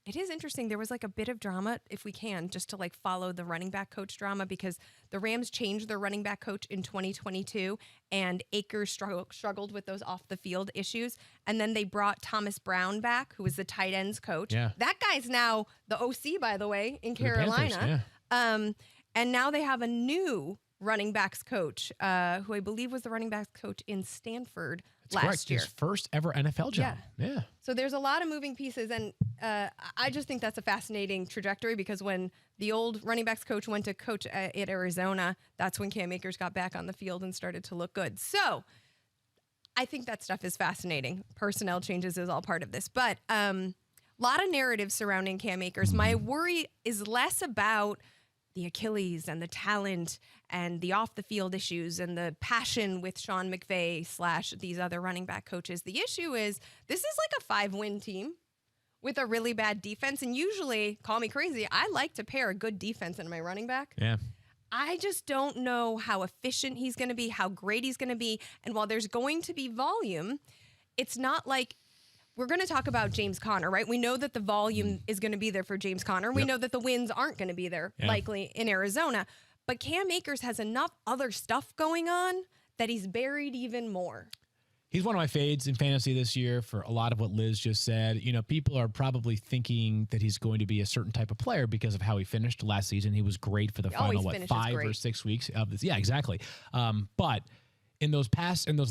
It is interesting. There was like a bit of drama, if we can, just to like follow the running back coach drama, because the Rams changed their running back coach in 2022, and Akers struggled with those off the field issues. And then they brought Thomas Brown back, who was the tight ends coach. Yeah. That guy's now the OC, by the way, in Carolina. Panthers, yeah. And now they have a new running backs coach, who I believe was the running backs coach in Stanford last year. His first ever NFL job. Yeah. So there's a lot of moving pieces, and I just think that's a fascinating trajectory, because when the old running backs coach went to coach at Arizona, that's when Cam Akers got back on the field and started to look good. So I think that stuff is fascinating. Personnel changes is all part of this, but a lot of narratives surrounding Cam Akers. My worry is less about the Achilles and the talent and the off the field issues and the passion with Sean McVay / these other running back coaches. The issue is this is like a 5-win team with a really bad defense. And usually, call me crazy, I like to pair a good defense in my running back. Yeah. I just don't know how efficient he's going to be, how great he's going to be. And while there's going to be volume, it's not like we're going to talk about James Conner, right? We know that the volume is going to be there for James Conner. We know that the wins aren't going to be there, likely in Arizona. But Cam Akers has enough other stuff going on that he's buried even more. He's one of my fades in fantasy this year for a lot of what Liz just said. People are probably thinking that he's going to be a certain type of player because of how he finished last season. He was great for the final, 5 or 6 weeks of this. Yeah, exactly. But in those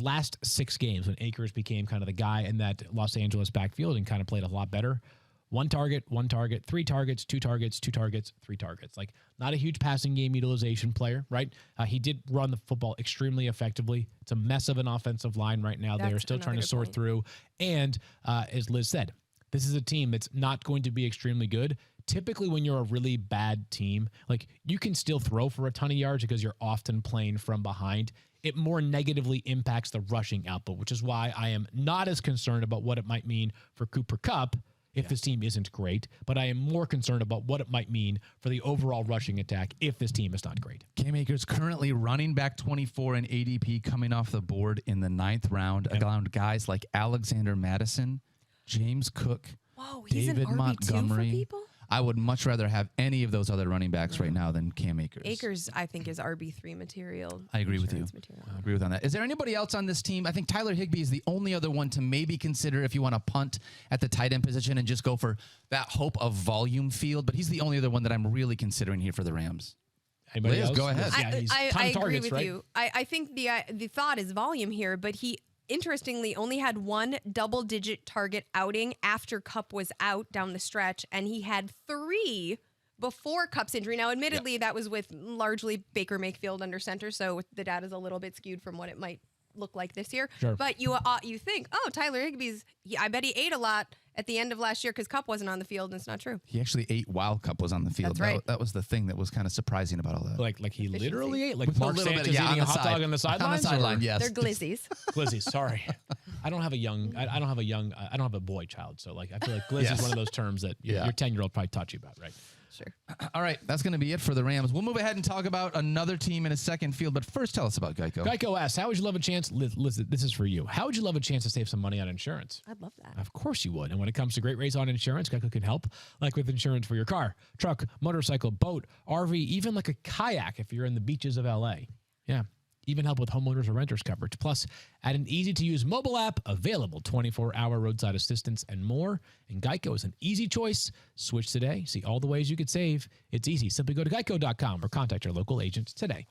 last 6 games when Akers became kind of the guy in that Los Angeles backfield and kind of played a lot better, 1 target, 3 targets, 2 targets, 2 targets, 3 targets. Like, not a huge passing game utilization player, right? He did run the football extremely effectively. It's a mess of an offensive line right now. They're still trying to sort through. And as Liz said, this is a team that's not going to be extremely good. Typically, when you're a really bad team, like, you can still throw for a ton of yards because you're often playing from behind. It more negatively impacts the rushing output, which is why I am not as concerned about what it might mean for Cooper Kupp if this team isn't great, but I am more concerned about what it might mean for the overall rushing attack if this team is not great. Cam Akers currently running back 24 in ADP, coming off the board in the 9th round, around guys like Alexander Madison, James Cook, David Montgomery. For people? I would much rather have any of those other running backs right now than Cam Akers. Akers, I think, is RB3 material. I agree with you. I agree with on that. Is there anybody else on this team? I think Tyler Higbee is the only other one to maybe consider if you want to punt at the tight end position and just go for that hope of volume field. But he's the only other one that I'm really considering here for the Rams. Anybody Liz, else? go ahead. I agree with you. I think the thought is volume here, but he interestingly only had 1 double-digit target outing after Kupp was out down the stretch, and he had 3 before Kupp's injury. Now, admittedly, that was with largely Baker Mayfield under center, so the data's a little bit skewed from what it might look like this year. Sure. But you think, Tyler Higbee's, I bet he ate a lot at the end of last year because Kupp wasn't on the field, and it's not true. He actually ate while Kupp was on the field. That's right. That was the thing that was kind of surprising about all that. Like he Efficiency. literally ate? Like With Mark Sanchez eating a hot dog on the sidelines? On the sideline, yes. They're glizzies. Glizzies, sorry. I don't have a boy child, so like I feel like glizzy is one of those terms that your 10-year-old probably taught you about, right? Sure. All right, that's going to be it for the Rams. We'll move ahead and talk about another team in a second field, but first tell us about Geico. Geico asks, how would you love a chance, Liz, this is for you. How would you love a chance to save some money on insurance? I'd love that. Of course you would. And when it comes to great rates on insurance, Geico can help, like with insurance for your car, truck, motorcycle, boat, RV, even like a kayak if you're in the beaches of LA. Yeah. Even help with homeowners or renters coverage. Plus, add an easy-to-use mobile app, available 24-hour roadside assistance, and more. And Geico is an easy choice. Switch today. See all the ways you could save. It's easy. Simply go to geico.com or contact your local agent today.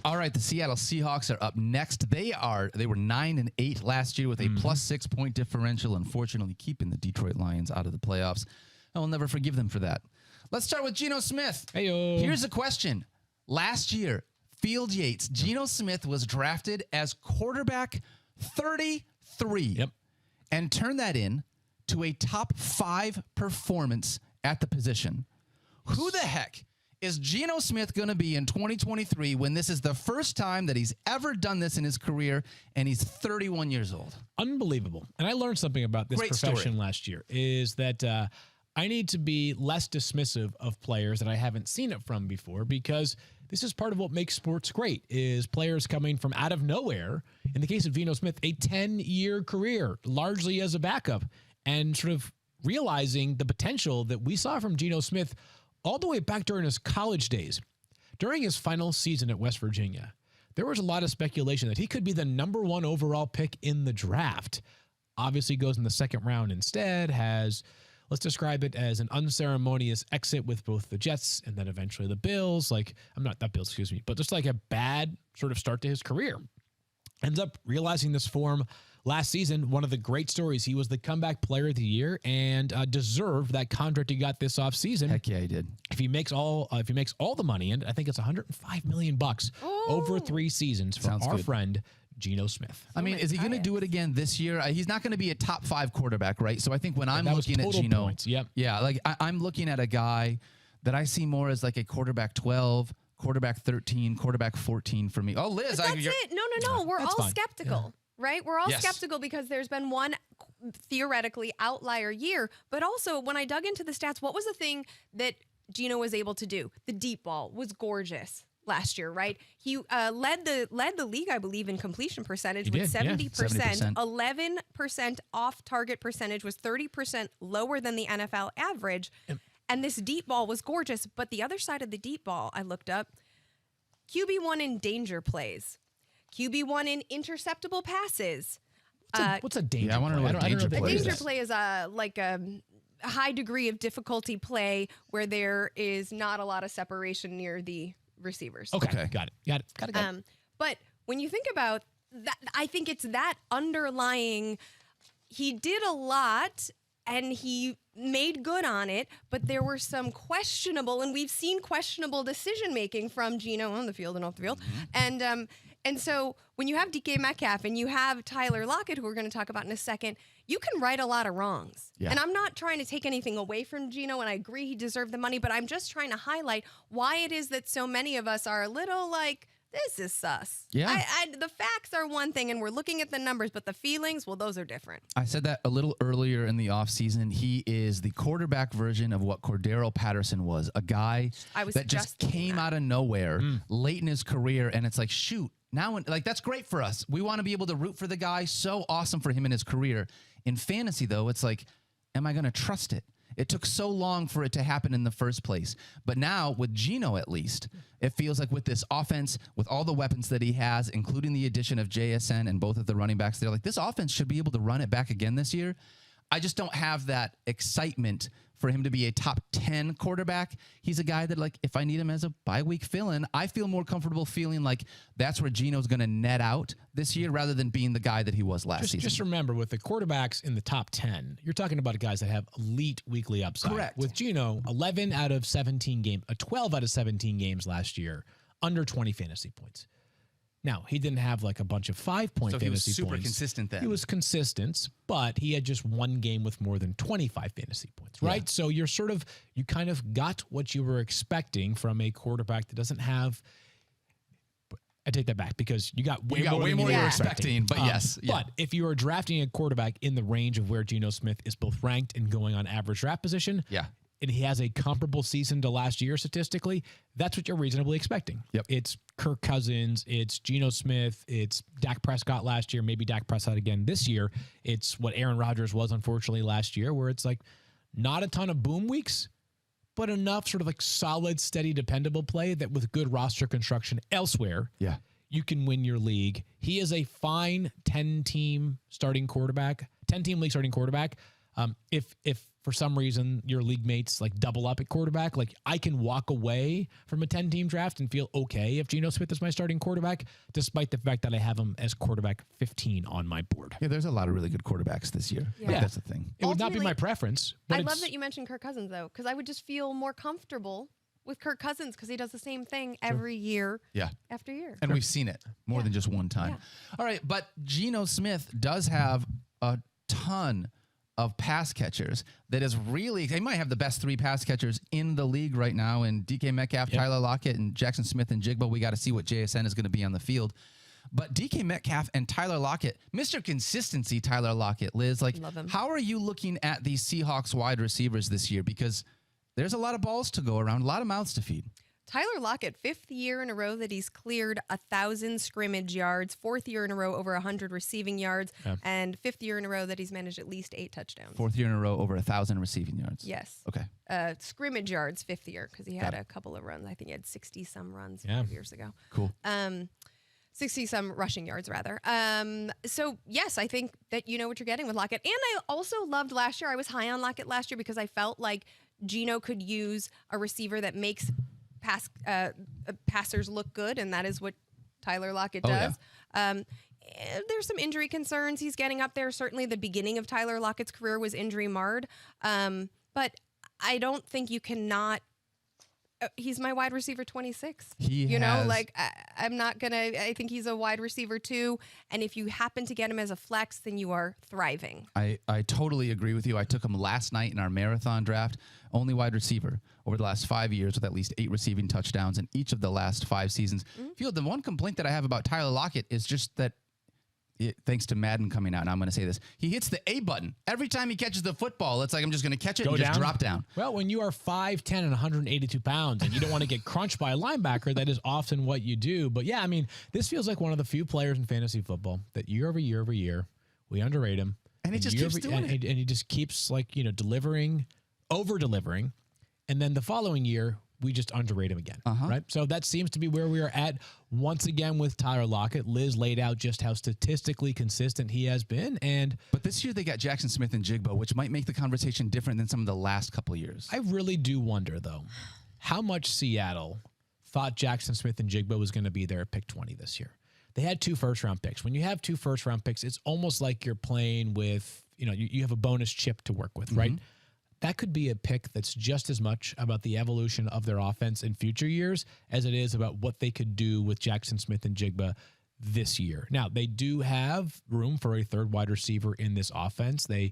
All right, the Seattle Seahawks are up next. They were 9-8 last year with a plus 6 point differential, unfortunately keeping the Detroit Lions out of the playoffs. I will never forgive them for that. Let's start with Geno Smith. Hey-o. Here's a question. Last year, Field Yates, Geno Smith was drafted as quarterback 33. Yep. And turned that in to a top 5 performance at the position. Who the heck is Geno Smith going to be in 2023 when this is the first time that he's ever done this in his career and he's 31 years old? Unbelievable. And I learned something about this profession last year is that I need to be less dismissive of players that I haven't seen it from before because this is part of what makes sports great, is players coming from out of nowhere. In the case of Geno Smith, a 10-year career, largely as a backup, and sort of realizing the potential that we saw from Geno Smith all the way back during his college days. During his final season at West Virginia, there was a lot of speculation that he could be the number 1 overall pick in the draft. Obviously goes in the second round instead, has, let's describe it as an unceremonious exit with both the Jets and then eventually the Bills. But just like a bad sort of start to his career. Ends up realizing this form last season. One of the great stories, he was the comeback player of the year and deserved that contract he got this offseason. Heck yeah, he did. If he makes all the money, and I think it's $105 million over 3 seasons for Sounds our good. friend Geno Smith. I mean, is he going to do it again this year? He's not going to be a top 5 quarterback, right? So I think when I'm looking at Geno, points. Yep. Yeah, like I'm looking at a guy that I see more as like a quarterback 12, quarterback 13, quarterback 14 for me. Oh, Liz, But that's it. No. We're That's all fine. skeptical, right? We're all Yes. skeptical because there's been one theoretically outlier year. But also, when I dug into the stats, what was the thing that Geno was able to do? The deep ball was gorgeous last year, right? He led the league, I believe, in completion percentage He with did, yeah. 70%. 70%. 11% off target percentage was 30% lower than the NFL average. And this deep ball was gorgeous. But the other side of the deep ball, I looked up, QB1 in danger plays, QB1 in interceptable passes. What's a danger? Yeah, I wanna know play? what a don't danger know A what play that danger is. play is a high degree of difficulty play where there is not a lot of separation near the receivers. Okay, got it. But when you think about that, I think it's that underlying, he did a lot and he made good on it, but there were some questionable, and we've seen questionable decision-making from Geno on the field and off the field. And so when you have DK Metcalf and you have Tyler Lockett, who we're going to talk about in a second, you can right a lot of wrongs. Yeah. And I'm not trying to take anything away from Geno, and I agree he deserved the money, but I'm just trying to highlight why it is that so many of us are a little like, this is sus. Yeah. The facts are one thing, and we're looking at the numbers, but the feelings, well, those are different. I said that a little earlier in the offseason. He is the quarterback version of what Cordero Patterson was, a guy I was that just just thinking came that. out of nowhere late in his career, and it's like, shoot, now, like, that's great for us. We want to be able to root for the guy. So awesome for him in his career. In fantasy, though, it's like, am I going to trust it? It took so long for it to happen in the first place. But now, with Geno at least, it feels like with this offense, with all the weapons that he has, including the addition of JSN and both of the running backs, they're like, this offense should be able to run it back again this year. I just don't have that excitement for him to be a top 10 quarterback. He's a guy that, like, if I need him as a bye-week fill-in, I feel more comfortable feeling like that's where Geno's going to net out this year rather than being the guy that he was last season. Just remember, with the quarterbacks in the top 10, you're talking about guys that have elite weekly upside. Correct. With Geno, 12 out of 17 games last year, under 20 fantasy points. Now, he didn't have like a bunch of 5-point So fantasy he was super points. consistent then. He was consistent, but he had just one game with more than 25 fantasy points, right? Yeah. So you kind of got what you were expecting from a quarterback that doesn't have. I take that back because you got way more than you were expecting. But yes. Yeah. But if you are drafting a quarterback in the range of where Geno Smith is both ranked and going on average draft position, Yeah. and he has a comparable season to last year statistically, that's what you're reasonably expecting. Yep. It's Kirk Cousins, it's Geno Smith, it's Dak Prescott last year, maybe Dak Prescott again this year. It's what Aaron Rodgers was, unfortunately, last year, where it's like not a ton of boom weeks, but enough sort of like solid, steady, dependable play that with good roster construction elsewhere, Yeah. you can win your league. He is a fine 10-team starting quarterback, 10-team league starting quarterback. If for some reason your league mates like double up at quarterback, like I can walk away from a 10-team draft and feel okay if Geno Smith is my starting quarterback, despite the fact that I have him as quarterback 15 on my board. Yeah, there's a lot of really good quarterbacks this year. Yeah. Like, that's the thing. It would not be my Ultimately, preference. But I it's, love that you mentioned Kirk Cousins, though, because I would just feel more comfortable with Kirk Cousins because he does the same thing every year Yeah. after year. And we've seen it more than just one time. All right, but Geno Smith does have a ton of pass catchers that is really, they might have the best 3 pass catchers in the league right now, and DK Metcalf, Tyler Lockett, and Jackson Smith and Jigba. We got to see what JSN is going to be on the field. But DK Metcalf and Tyler Lockett, Mr. Consistency Tyler Lockett, Liz, like, Love him. how are you looking at these Seahawks wide receivers this year? Because there's a lot of balls to go around, a lot of mouths to feed. Tyler Lockett, 5th year in a row that he's cleared 1,000 scrimmage yards, 4th year in a row over 100 receiving yards, and 5th year in a row that he's managed at least 8 touchdowns. 4th year in a row over 1,000 receiving yards. Yes. Okay. Scrimmage yards, 5th year, because he had a couple of runs. I think he had 60-some runs 5 years ago. Cool. 60-some rushing yards, rather. So, yes, I think that you know what you're getting with Lockett. And I also loved last year. I was high on Lockett last year because I felt like Geno could use a receiver that makes passers look good, and that is what Tyler Lockett does. There's some injury concerns. He's getting up there. Certainly the beginning of Tyler Lockett's career was injury marred. But I don't think you cannot. He's my wide receiver 26. I'm not going to. I think he's a wide receiver 2. And if you happen to get him as a flex, then you are thriving. I totally agree with you. I took him last night in our marathon draft. Only wide receiver over the last 5 years with at least 8 receiving touchdowns in each of the last 5 seasons. Field, the one complaint that I have about Tyler Lockett is just that, thanks to Madden coming out, and I'm going to say this, he hits the A button. Every time he catches the football, it's like I'm just going to catch it and just drop down. Well, when you are 5'10" and 182 pounds and you don't want to get crunched by a linebacker, that is often what you do. But yeah, I mean, this feels like one of the few players in fantasy football that year over year over year, we underrate him. And he just keeps doing it. And he just keeps delivering, over-delivering. And then the following year, we just underrate him again, right? So that seems to be where we are at once again with Tyler Lockett. Liz laid out just how statistically consistent he has been. But this year they got Jackson Smith and Jigba, which might make the conversation different than some of the last couple of years. I really do wonder, though, how much Seattle thought Jackson Smith and Jigba was going to be there at pick 20 this year. They had 2 first-round picks. When you have 2 first-round picks, it's almost like you're playing with, you have a bonus chip to work with, right? That could be a pick that's just as much about the evolution of their offense in future years as it is about what they could do with Jackson Smith and Jigba this year. Now, they do have room for a 3rd wide receiver in this offense. They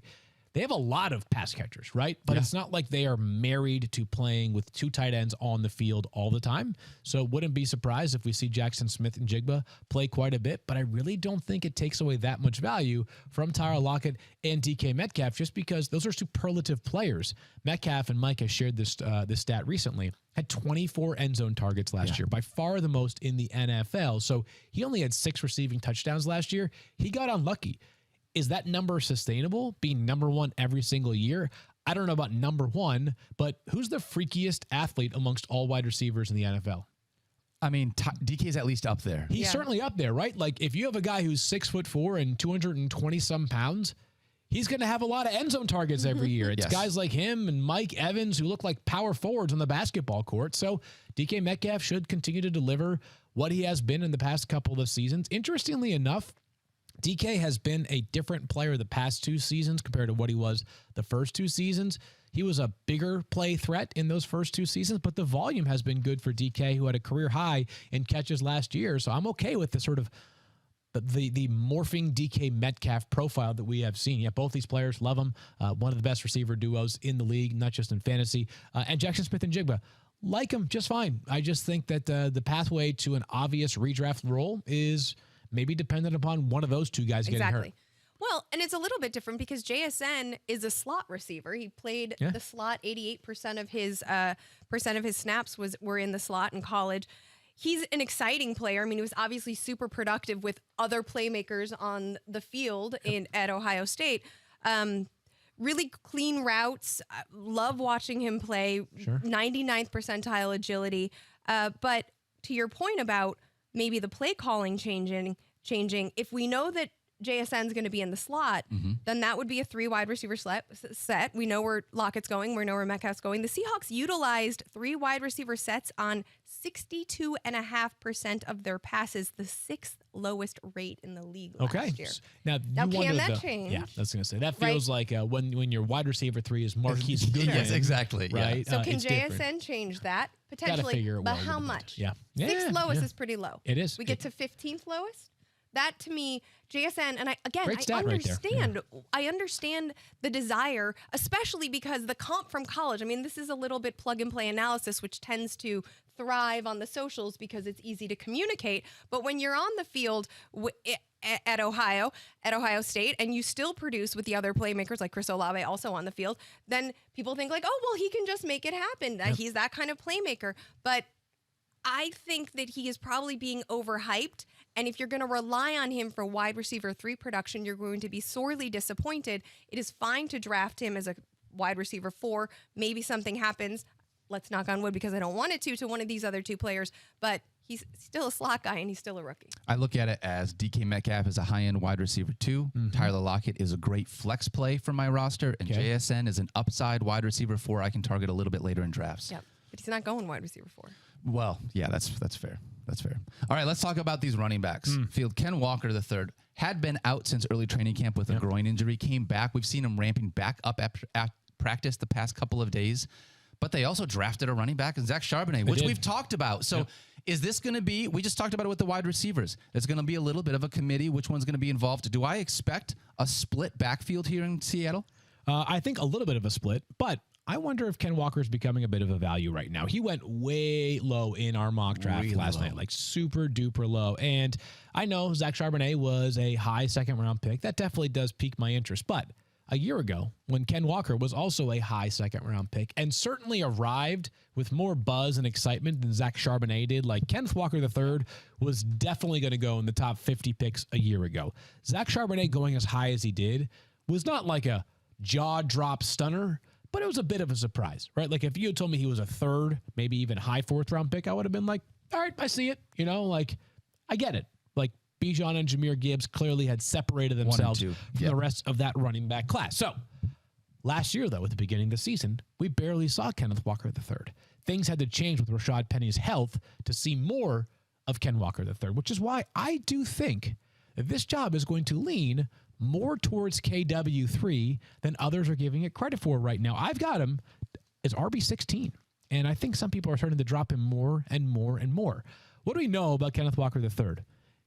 have a lot of pass catchers, right? But it's not like they are married to playing with 2 tight ends on the field all the time. So wouldn't be surprised if we see Jackson Smith and Jigba play quite a bit. But I really don't think it takes away that much value from Tyler Lockett and DK Metcalf, just because those are superlative players. Metcalf and Micah shared this stat recently. Had 24 end zone targets last year, by far the most in the NFL. So he only had 6 receiving touchdowns last year. He got unlucky. Is that number sustainable, being number 1 every single year? I don't know about number 1, but who's the freakiest athlete amongst all wide receivers in the NFL? I mean, DK's at least up there. He's certainly up there, right? Like, if you have a guy who's 6'4" and 220-some pounds, he's going to have a lot of end zone targets every year. It's guys like him and Mike Evans who look like power forwards on the basketball court. So DK Metcalf should continue to deliver what he has been in the past couple of seasons. Interestingly enough, DK has been a different player the past 2 seasons compared to what he was the first 2 seasons. He was a bigger play threat in those first 2 seasons, but the volume has been good for DK, who had a career high in catches last year. So I'm okay with the sort of the morphing DK Metcalf profile that we have seen. Yeah, both these players, love them. One of the best receiver duos in the league, not just in fantasy. And Jackson Smith and Jigba, like him just fine. I just think that the pathway to an obvious redraft role is maybe dependent upon one of those 2 guys getting hurt. Well, and it's a little bit different because JSN is a slot receiver. He played the slot. 88% of his snaps were in the slot in college. He's an exciting player. I mean, he was obviously super productive with other playmakers on the field at Ohio State. Really clean routes. Love watching him play. 99th percentile agility. But to your point about maybe the play calling changing. If we know that JSN is going to be in the slot, then that would be a 3 wide receiver set. We know where Lockett's going. We know where Metcalf's going. The Seahawks utilized 3 wide receiver sets on 62.5% of their passes, the 6th lowest rate in the league last year. Now can that change? Yeah, that's going to say. That feels like when your wide receiver 3 is Marquise Goodwin. Yes, exactly. Right? So can JSN change that? Potentially. But how much? Yeah. 6th lowest is pretty low. It is. We get to 15th lowest? That to me, JSN, and I understand the desire, especially because the comp from college, I mean, this is a little bit plug and play analysis, which tends to thrive on the socials because it's easy to communicate. But when you're on the field at Ohio State, and you still produce with the other playmakers like Chris Olave also on the field, then people think like, oh, well, he can just make it happen. He's that kind of playmaker. But I think that he is probably being overhyped. And if you're going to rely on him for wide receiver 3 production, you're going to be sorely disappointed. It is fine to draft him as a wide receiver 4. Maybe something happens. Let's knock on wood because I don't want it to one of these other 2 players. But he's still a slot guy and he's still a rookie. I look at it as DK Metcalf is a high-end wide receiver 2. Tyler Lockett is a great flex play for my roster. And JSN is an upside wide receiver 4 I can target a little bit later in drafts. Yep. But he's not going wide receiver 4. Well, yeah, that's fair. That's fair. All right, let's talk about these running backs. Field Ken Walker III had been out since early training camp with a groin injury, came back. We've seen him ramping back up at practice the past couple of days. But they also drafted a running back, Zach Charbonnet, which we've talked about. So is this going to be, we just talked about it with the wide receivers. It's going to be a little bit of a committee. Which one's going to be involved? Do I expect a split backfield here in Seattle? I think a little bit of a split, but I wonder if Ken Walker is becoming a bit of a value right now. He went way low in our mock draft last night, like super duper low. And I know Zach Charbonnet was a high second-round pick. That definitely does pique my interest. But a year ago, when Ken Walker was also a high second-round pick and certainly arrived with more buzz and excitement than Zach Charbonnet did, like Kenneth Walker III was definitely going to go in the top 50 picks a year ago. Zach Charbonnet going as high as he did was not like a jaw-drop stunner, but it was a bit of a surprise, right? Like if you had told me he was a 3rd, maybe even high 4th-round pick, I would have been like, all right, I see it. You know, like I get it. Like Bijan and Jahmyr Gibbs clearly had separated themselves from the rest of that running back class. So last year, though, at the beginning of the season, we barely saw Kenneth Walker III. Things had to change with Rashad Penny's health to see more of Ken Walker III, which is why I do think that this job is going to lean more towards KW3 than others are giving it credit for right now. I've got him as RB16, and I think some people are starting to drop him more and more and more. What do we know about Kenneth Walker III?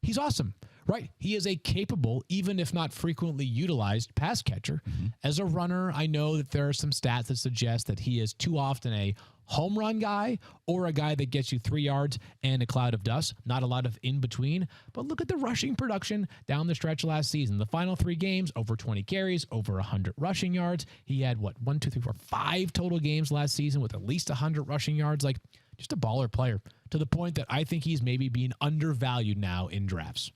He's awesome, right? He is a capable, even if not frequently utilized, pass catcher. As a runner, I know that there are some stats that suggest that he is too often a home run guy or a guy that gets you 3 yards and a cloud of dust. Not a lot of in between. But look at the rushing production down the stretch last season. The final 3 games, over 20 carries, over 100 rushing yards. He had, 5 total games last season with at least 100 rushing yards. Like, just a baller player to the point that I think he's maybe being undervalued now in drafts.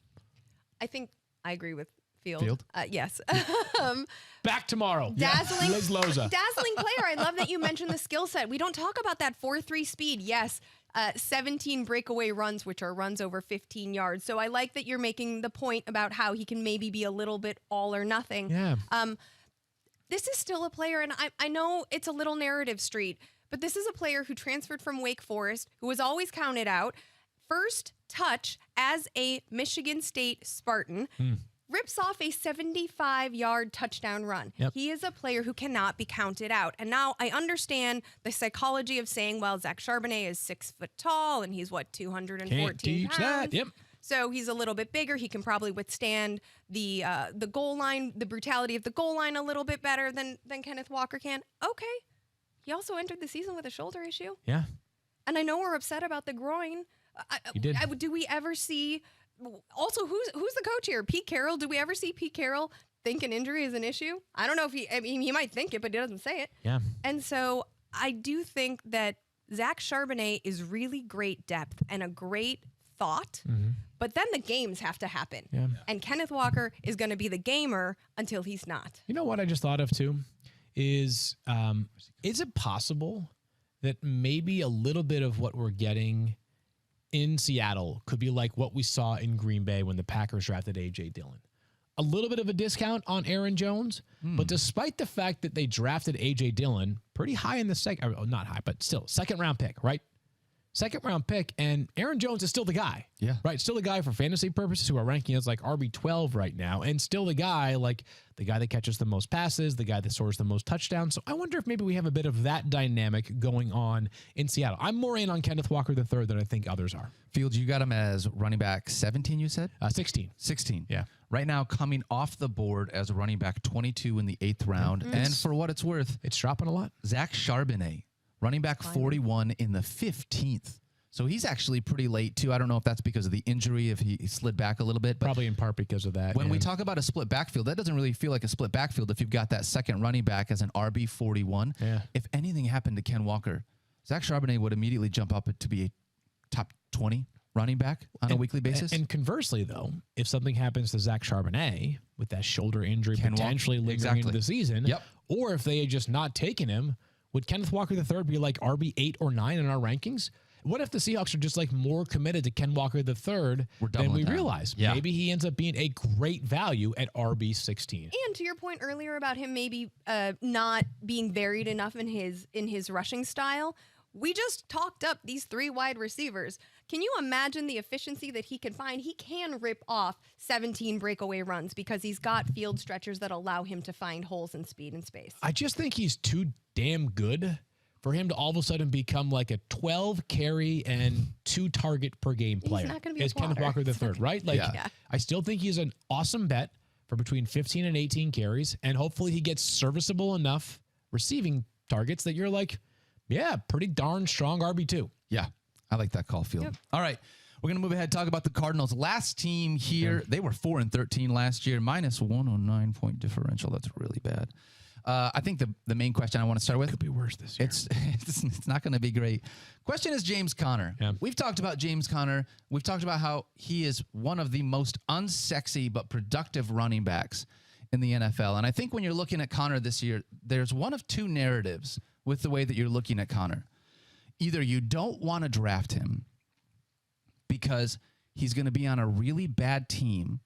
I think I agree with Field. Yes. Back tomorrow. Dazzling, Liz Loza. Dazzling player. I love that you mentioned the skill set. We don't talk about that 4.3 speed. Yes. 17 breakaway runs, which are runs over 15 yards. So I like that you're making the point about how he can maybe be a little bit all or nothing. Yeah. This is still a player, and I know it's a little narrative street, but this is a player who transferred from Wake Forest, who was always counted out. First touch as a Michigan State Spartan. Rips off a 75-yard touchdown run. He is a player who cannot be counted out. And now I understand the psychology of saying, well, Zach Charbonnet is 6 foot tall and he's 214 Can't teach pounds. that. Yep. So he's a little bit bigger. He can probably withstand the goal line, the brutality of the goal line a little bit better than Kenneth Walker can. Okay. He also entered the season with a shoulder issue. Yeah. And I know we're upset about the groin. He did. Do we ever see... Also, who's the coach here? Pete Carroll? Do we ever see Pete Carroll think an injury is an issue? I don't know if he might think it, but he doesn't say it. Yeah. And so I do think that Zach Charbonnet is really great depth and a great thought, but then the games have to happen. Yeah. And Kenneth Walker is going to be the gamer until he's not. You know what I just thought of too? Is it possible that maybe a little bit of what we're getting in Seattle could be like what we saw in Green Bay when the Packers drafted A.J. Dillon? A little bit of a discount on Aaron Jones, but despite the fact that they drafted A.J. Dillon pretty high in the not high, but still second round pick, right? Second round pick, and Aaron Jones is still the guy. Yeah. Right? Still the guy for fantasy purposes who are ranking as like RB12 right now, and still the guy that catches the most passes, the guy that scores the most touchdowns. So I wonder if maybe we have a bit of that dynamic going on in Seattle. I'm more in on Kenneth Walker III than I think others are. Fields, you got him as running back 17, you said? 16. 16. Yeah. Right now, coming off the board as running back 22 in the 8th round. And for what it's worth, It's dropping a lot. Zach Charbonnet, running back 41 in the 15th. So he's actually pretty late, too. I don't know if that's because of the injury, if he slid back a little bit. But Probably in part because of that. when we talk about a split backfield, that doesn't really feel like a split backfield if you've got that second running back as an RB41. Yeah. If anything happened to Ken Walker, Zach Charbonnet would immediately jump up to be a top 20 running back on a weekly basis. And conversely, though, if something happens to Zach Charbonnet with that shoulder injury potentially lingering into the season, or if they had just not taken him, would Kenneth Walker III be like RB 8 or 9 in our rankings? What if the Seahawks are just like more committed to Ken Walker III than we realize? Yeah. Maybe he ends up being a great value at RB 16. And to your point earlier about him maybe not being varied enough in his rushing style, we just talked up these 3 wide receivers. Can you imagine the efficiency that he can find? He can rip off 17 breakaway runs because he's got field stretchers that allow him to find holes in speed and space. I just think he's too damn good for him to all of a sudden become like a 12 carry and 2 target per game player. He's not going to be as Kenneth Walker III, right? Like, I still think he's an awesome bet for between 15 and 18 carries, and hopefully he gets serviceable enough receiving targets that you're like, yeah, pretty darn strong RB2. Yeah, I like that call, Field. Yep. All right, we're going to move ahead and talk about the Cardinals. Last team here, they were 4-13 last year, minus 109 point differential. That's really bad. I think the main question I want to start with, could be worse this year. It's not going to be great. Question is James Conner. Yeah. We've talked about James Conner. We've talked about how he is one of the most unsexy but productive running backs in the NFL. And I think when you're looking at Conner this year, there's one of 2 narratives with the way that you're looking at Conner. Either you don't want to draft him because he's going to be on a really bad team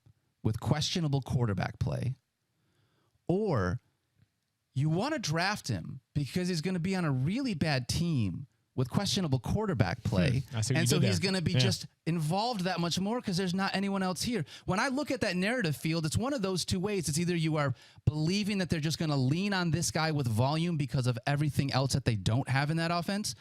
with questionable quarterback play, or you want to draft him because he's going to be on a really bad team with questionable quarterback play. And so he's going to be just involved that much more because there's not anyone else here. When I look at that narrative Field, it's one of those 2 ways. It's either you are believing that they're just going to lean on this guy with volume because of everything else that they don't have in that offense,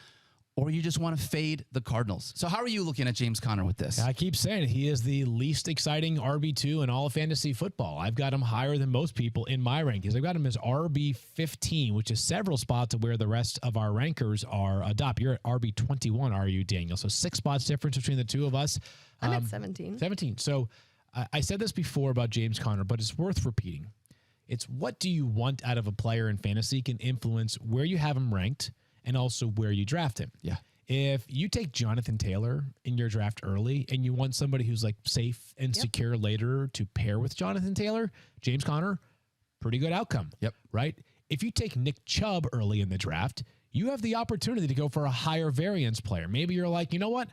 or you just want to fade the Cardinals. So how are you looking at James Conner with this? I keep saying it. He is the least exciting RB2 in all of fantasy football. I've got him higher than most people in my rankings. I've got him as RB15, which is several spots of where the rest of our rankers are. Dopp, you're at RB21, are you, Daniel? So 6 spots difference between the 2 of us. I'm at 17. 17. So I said this before about James Conner, but it's worth repeating. It's what do you want out of a player in fantasy can influence where you have him ranked and also where you draft him. Yeah. If you take Jonathan Taylor in your draft early and you want somebody who's like safe and secure later to pair with Jonathan Taylor, James Conner, pretty good outcome. Yep. Right? If you take Nick Chubb early in the draft, you have the opportunity to go for a higher variance player. Maybe you're like, you know what?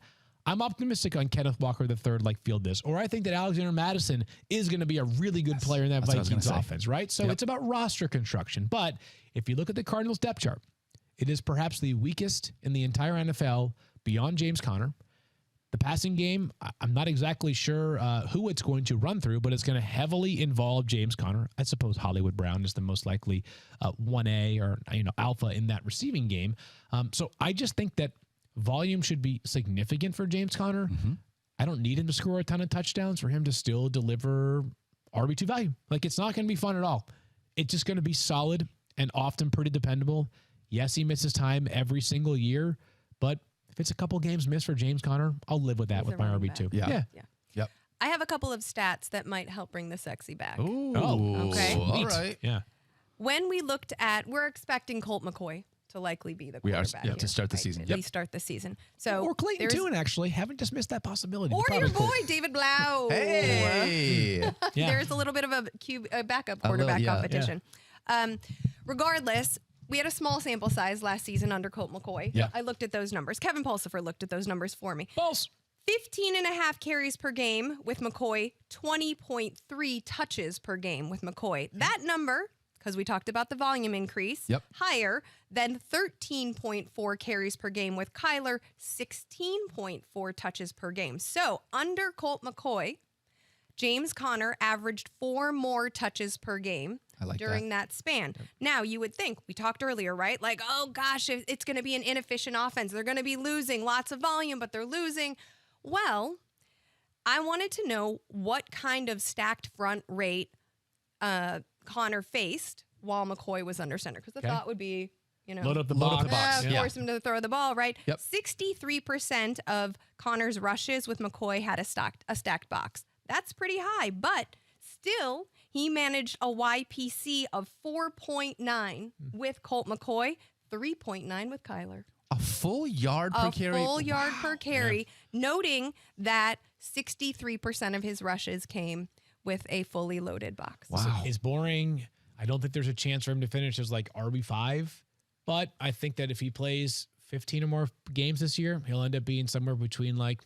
I'm optimistic on Kenneth Walker III like Field this, or I think that Alexander Madison is going to be a really good player in that Vikings offense, right? So it's about roster construction. But if you look at the Cardinals depth chart, it is perhaps the weakest in the entire NFL beyond James Conner. The passing game, I'm not exactly sure who it's going to run through, but it's going to heavily involve James Conner. I suppose Hollywood Brown is the most likely 1A or alpha in that receiving game. So I just think that volume should be significant for James Conner. Mm-hmm. I don't need him to score a ton of touchdowns for him to still deliver RB2 value. Like, it's not going to be fun at all. It's just going to be solid and often pretty dependable. Yes, he misses time every single year, but if it's a couple games missed for James Conner, I'll live with that with my RB2. Yeah. Yep. I have a couple of stats that might help bring the sexy back. Ooh. Oh, okay. All right. Yeah. When we looked at, we're expecting Colt McCoy to likely be the quarterback. We are, to start the season. At least start the season. So or Clayton Tune, actually. Haven't just missed that possibility. Or your boy, David Blau. Hey. There's a little bit of a backup quarterback competition. Regardless, we had a small sample size last season under Colt McCoy. Yeah. I looked at those numbers. Kevin Pulsifer looked at those numbers for me. Pulse. 15.5 carries per game with McCoy, 20.3 touches per game with McCoy. That number, because we talked about the volume increase, higher than 13.4 carries per game with Kyler, 16.4 touches per game. So under Colt McCoy, James Conner averaged 4 more touches per game during that span. Yep. Now, you would think, we talked earlier, right? Like, oh gosh, it's going to be an inefficient offense. They're going to be losing lots of volume, but they're losing. Well, I wanted to know what kind of stacked front rate Conner faced while McCoy was under center, because the thought would be, load up the box. Force him to throw the ball, right? Yep. 63% of Conner's rushes with McCoy had a stacked box. That's pretty high, but still, he managed a YPC of 4.9 with Colt McCoy, 3.9 with Kyler. A full yard per carry? A full yard per carry. noting that 63% of his rushes came with a fully loaded box. Wow. It's boring. I don't think there's a chance for him to finish as like RB5, but I think that if he plays 15 or more games this year, he'll end up being somewhere between like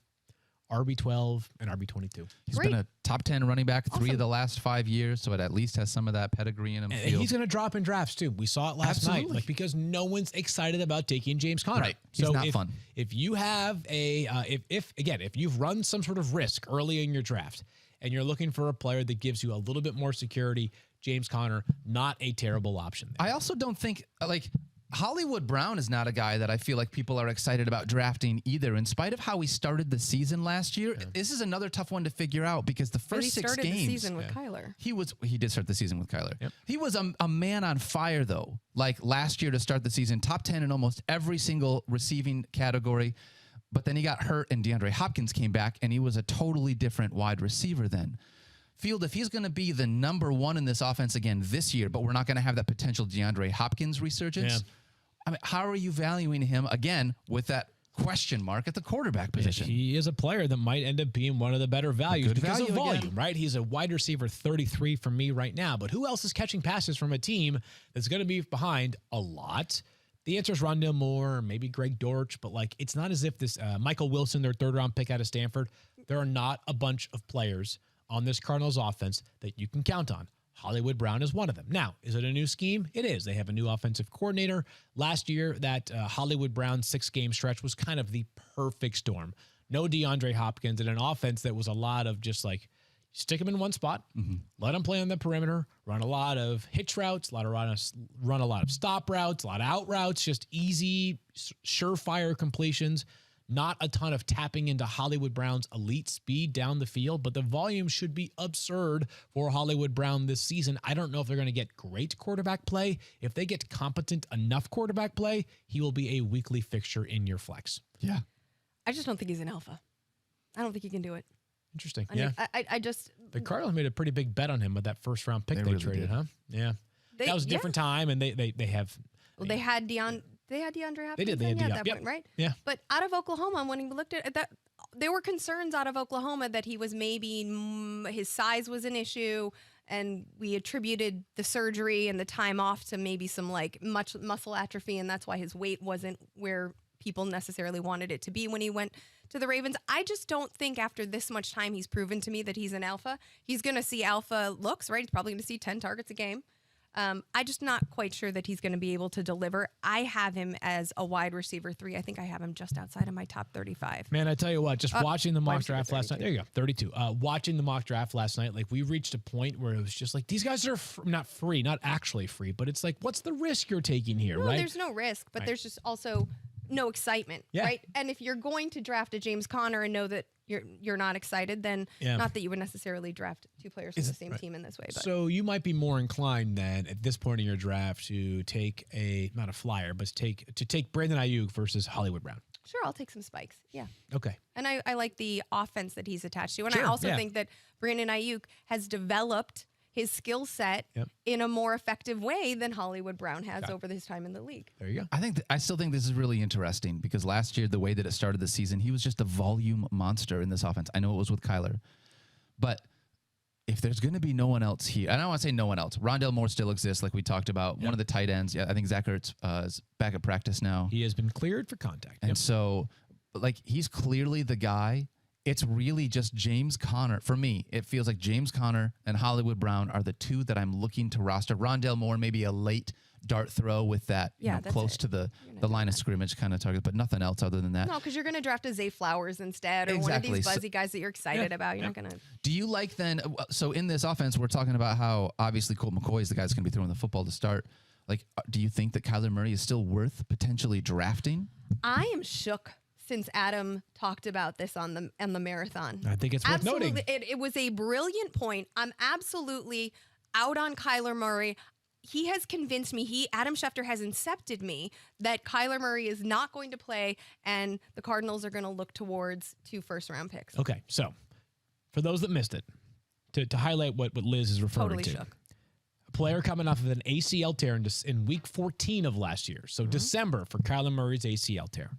RB12 and RB22. He's Great. been a top 10 running back 3 Awesome. of the last 5 years, so it at least has some of that pedigree in him. And he's going to drop in drafts too. We saw it last night, Absolutely. like because no one's excited about taking James Conner. Right. He's not fun. If you have a, if you've run some sort of risk early in your draft and you're looking for a player that gives you a little bit more security, James Conner, not a terrible option there. I also don't think, Hollywood Brown is not a guy that I feel like people are excited about drafting either. In spite of how he started the season last year, this is another tough one to figure out because the But he first 6 started games, the season with Kyler. he did start the season with Kyler. Yep. He was a man on fire though. Like last year to start the season, top 10 in almost every single receiving category. But then he got hurt and DeAndre Hopkins came back and he was a totally different wide receiver then. Field, if he's going to be the number 1 in this offense again this year, but we're not going to have that potential DeAndre Hopkins resurgence. Yeah. I mean, how are you valuing him again with that question mark at the quarterback position? He is a player that might end up being one of the better values good because value of volume, again. right? He's a wide receiver 33 for me right now, but who else is catching passes from a team that's going to be behind a lot? The answer is Rondale Moore, maybe Greg Dortch, but like it's not as if this Michael Wilson, their 3rd round pick out of Stanford, there are not a bunch of players on this Cardinals offense that you can count on. Hollywood Brown is one of them. Now, is it a new scheme? It is. They have a new offensive coordinator. Last year, that Hollywood Brown 6-game stretch was kind of the perfect storm. No DeAndre Hopkins and an offense that was a lot of just like stick him in one spot, let him play on the perimeter, run a lot of hitch routes, run a lot of stop routes, a lot of out routes, just easy, surefire completions. Not a ton of tapping into Hollywood Brown's elite speed down the field, but the volume should be absurd for Hollywood Brown this season. I don't know if they're going to get great quarterback play. If they get competent enough quarterback play, he will be a weekly fixture in your flex. Yeah. I just don't think he's an alpha. I don't think he can do it. Interesting. I mean, I just The Cardinals made a pretty big bet on him with that 1st round pick They they really traded, did. huh? Yeah. That was a different time, and they have. Well, they had DeAndre Hopkins. They did. They had at Deion. that Yep. point, right? Yeah. But out of Oklahoma, when we looked at that, there were concerns out of Oklahoma that he was maybe his size was an issue, and we attributed the surgery and the time off to maybe some like much muscle atrophy, and that's why his weight wasn't where people necessarily wanted it to be when he went to the Ravens. I just don't think after this much time he's proven to me that he's an alpha. He's going to see alpha looks, right? He's probably going to see 10 targets a game. I just not quite sure that he's going to be able to deliver. I have him as a wide receiver 3. I think I have him just outside of my top 35. Man, I tell you what, just watching the mock wide receiver draft last night. 32. There you go, 32. Watching the mock draft last night, like we reached a point where it was just like, these guys are not free, not actually free, but it's like, what's the risk you're taking here, No, right? there's no risk, but Right. there's just also no excitement, Yeah. right? And if you're going to draft a James Conner and know that you're not excited, then Yeah. not that you would necessarily draft 2 players from the same team in this way. But So you might be more inclined then at this point in your draft to take not a flyer, but to take Brandon Ayuk versus Hollywood Brown. sure, I'll take some spikes. Yeah. Okay. And I like the offense that he's attached to. And I Sure, also yeah. think that Brandon Ayuk has developed his skill set Yep. in a more effective way than Hollywood Brown has over his time in the league. There you go. I still think this is really interesting because last year, the way that it started the season, he was just a volume monster in this offense. I know it was with Kyler, but if there's going to be no one else here, I don't want to say no one else. Rondale Moore still exists, like we talked about. One of the tight ends. Yeah, I think Zach Ertz is back at practice now. He has been cleared for contact. And Yep. so, like, he's clearly the guy. It's really just James Conner. For me, it feels like James Conner and Hollywood Brown are the 2 that I'm looking to roster. Rondale Moore, maybe a late dart throw with that, Yeah, that's close it. to the line of scrimmage kind of target, but nothing else other than that. No, because you're going to draft a Zay Flowers instead, or one of Exactly. these So- buzzy guys that you're excited about. You're not going to. Do you like then? So in this offense, we're talking about how obviously Colt McCoy is the guy that's going to be throwing the football to start. Like, do you think that Kyler Murray is still worth potentially drafting? I am shook since Adam talked about this on the marathon. I think it's worth Absolutely, noting. it was a brilliant point. I'm absolutely out on Kyler Murray. He has convinced me, Adam Schefter has incepted me that Kyler Murray is not going to play and the Cardinals are going to look towards 2 first-round picks. Okay, so for those that missed it, to highlight what Liz is referring Totally to. shook. A player coming off of an ACL tear in week 14 of last year. So December for Kyler Murray's ACL tear.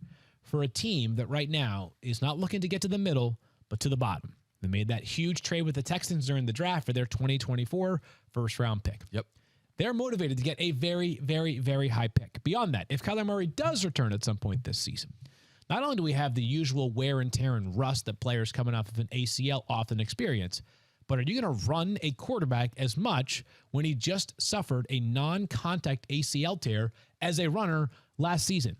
for a team that right now is not looking to get to the middle, but to the bottom. They made that huge trade with the Texans during the draft for their 2024 first-round pick. Yep. They're motivated to get a very, very, very high pick. Beyond that, if Kyler Murray does return at some point this season, not only do we have the usual wear and tear and rust that players coming off of an ACL often experience, but are you going to run a quarterback as much when he just suffered a non-contact ACL tear as a runner last season?